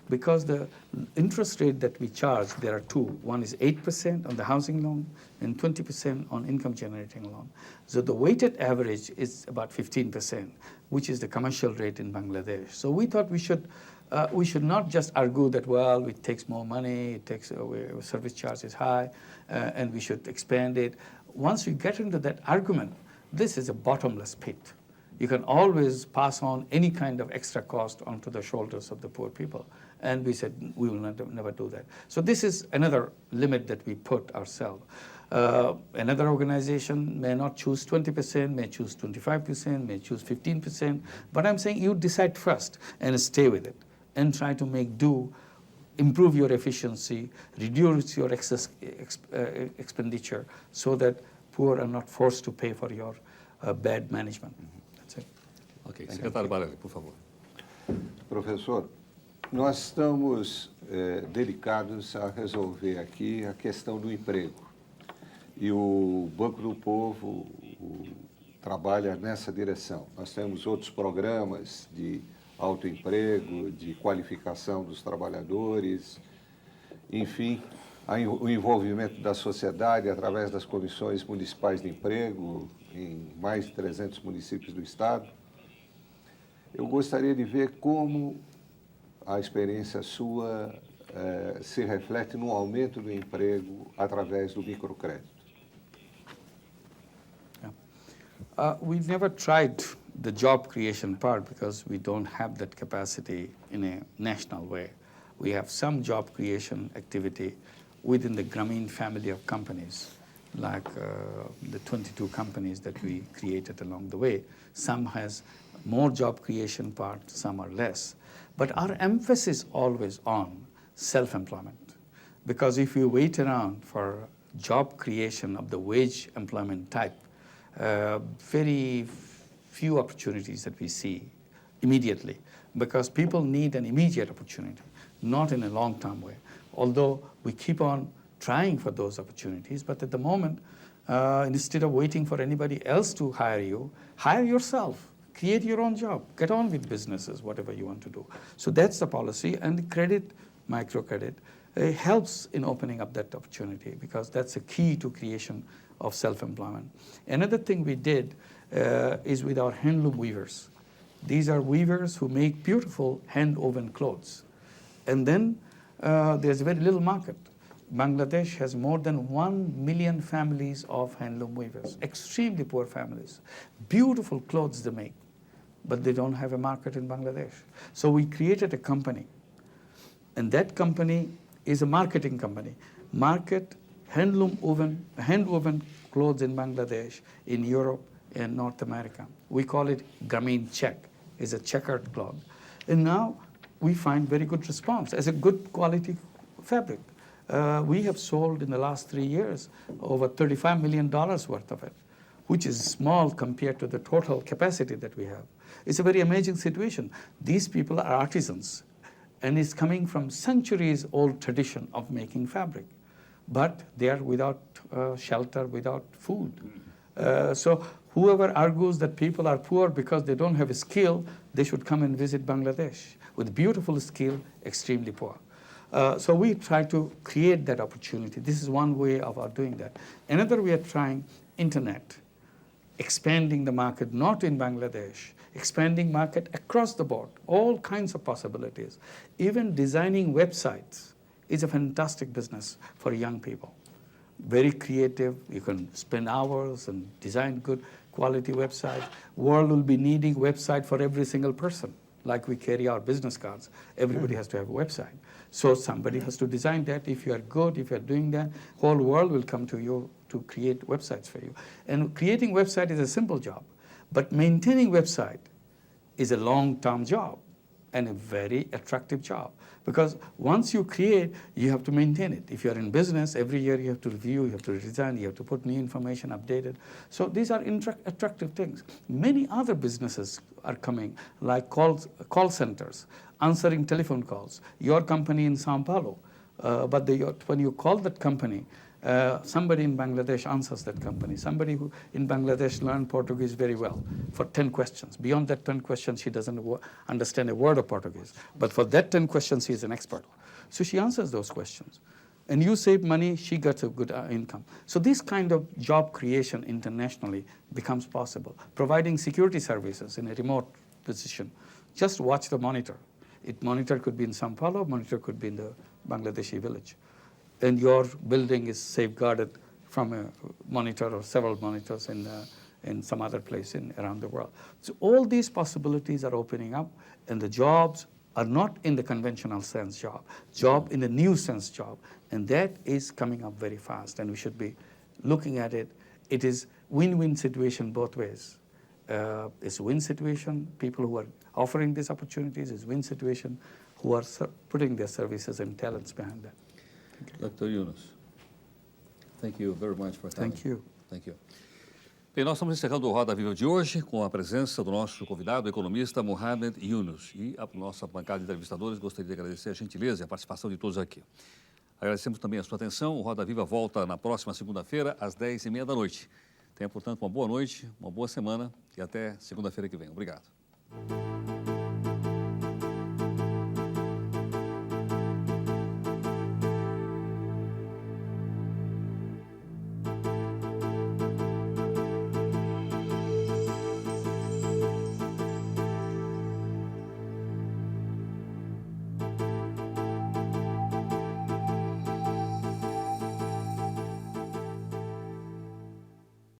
because the interest rate that we charge, there are two. One is 8% on the housing loan and 20% on income generating loan. So the weighted average is about 15%, which is the commercial rate in Bangladesh. So we thought we should not just argue that, well, it takes more money, it takes service charge is high, and we should expand it. Once you get into that argument, this is a bottomless pit. You can always pass on any kind of extra cost onto the shoulders of the poor people. And we said, we will never do that. So this is another limit that we put ourselves. Another organization may not choose 20%, may choose 25%, may choose 15%. But I'm saying you decide first and stay with it and try to make do, improve your efficiency, reduce your excess expenditure so that poor are not forced to pay for your bad management. That's it. Ok, secretário Barelli, por favor. Professor, nós estamos dedicados a resolver aqui a questão do emprego. E o Banco do Povo trabalha nessa direção. Nós temos outros programas de autoemprego, de qualificação dos trabalhadores, enfim, o envolvimento da sociedade através das comissões municipais de emprego em mais de 300 municípios do estado. Eu gostaria de ver como a experiência sua se reflete no aumento do emprego através do microcrédito. We've never tried the job creation part because we don't have that capacity in a national way. We have some job creation activity within the Grameen family of companies, like the 22 companies that we created along the way. Some has more job creation part, some are less. But our emphasis always on self-employment. Because if you wait around for job creation of the wage employment type, very few opportunities that we see immediately, because people need an immediate opportunity, not in a long-term way. Although we keep on trying for those opportunities, but at the moment, instead of waiting for anybody else to hire you, hire yourself. Create your own job. Get on with businesses, whatever you want to do. So that's the policy, and the credit, microcredit, helps in opening up that opportunity because that's a key to creation of self-employment. Another thing we did is with our handloom weavers. These are weavers who make beautiful hand-woven clothes. And then there's very little market. Bangladesh has more than 1 million families of handloom weavers, extremely poor families. Beautiful clothes they make, but they don't have a market in Bangladesh. So we created a company, and that company is a marketing company. Market hand-woven clothes in Bangladesh, in Europe, and North America. We call it Grameen check. It's a checkered cloth. And now we find very good response as a good quality fabric. We have sold in the last 3 years over $35 million worth of it, which is small compared to the total capacity that we have. It's a very amazing situation. These people are artisans, and it's coming from centuries-old tradition of making fabric. But they are without shelter, without food. So whoever argues that people are poor because they don't have a skill, they should come and visit Bangladesh. With beautiful skill, extremely poor. So we try to create that opportunity. This is one way of our doing that. Another we are trying internet, expanding the market, not in Bangladesh, expanding market across the board, all kinds of possibilities. Even designing websites is a fantastic business for young people. Very creative, you can spend hours and design good quality websites. World will be needing website for every single person. Like we carry our business cards, everybody has to have a website. So somebody has to design that. If you are good, if you are doing that, whole world will come to you to create websites for you. And creating website is a simple job, but maintaining website is a long-term job. and a very attractive job. Because once you create, you have to maintain it. If you're in business, every year you have to review, you have to redesign, you have to put new information, update it. So these are attractive things. Many other businesses are coming, like call centers, answering telephone calls. Your company in Sao Paulo, but when you call that company, somebody in Bangladesh answers that company. Somebody who in Bangladesh learned Portuguese very well for 10 questions. Beyond that 10 questions, she doesn't understand a word of Portuguese. But for that 10 questions, she is an expert. So she answers those questions. And you save money, she gets a good income. So this kind of job creation internationally becomes possible. Providing security services in a remote position. Just watch the monitor. Monitor could be in Sao Paulo, monitor could be in the Bangladeshi village. And your building is safeguarded from a monitor or several monitors in some other place around the world. So all these possibilities are opening up, and the jobs are not in the conventional sense job in the new sense job, and that is coming up very fast, and we should be looking at it. It is win-win situation both ways. It's a win situation, people who are offering these opportunities, it's a win situation who are putting their services and talents behind that. Dr. Yunus, thank you very much for coming. Thank you. Thank you. Bem, nós estamos encerrando o Roda Viva de hoje com a presença do nosso convidado, o economista Muhammad Yunus. E a nossa bancada de entrevistadores gostaria de agradecer a gentileza e a participação de todos aqui. Agradecemos também a sua atenção. O Roda Viva volta na próxima segunda-feira, às 10h30 da noite. Tenha, portanto, uma boa noite, uma boa semana e até segunda-feira que vem. Obrigado.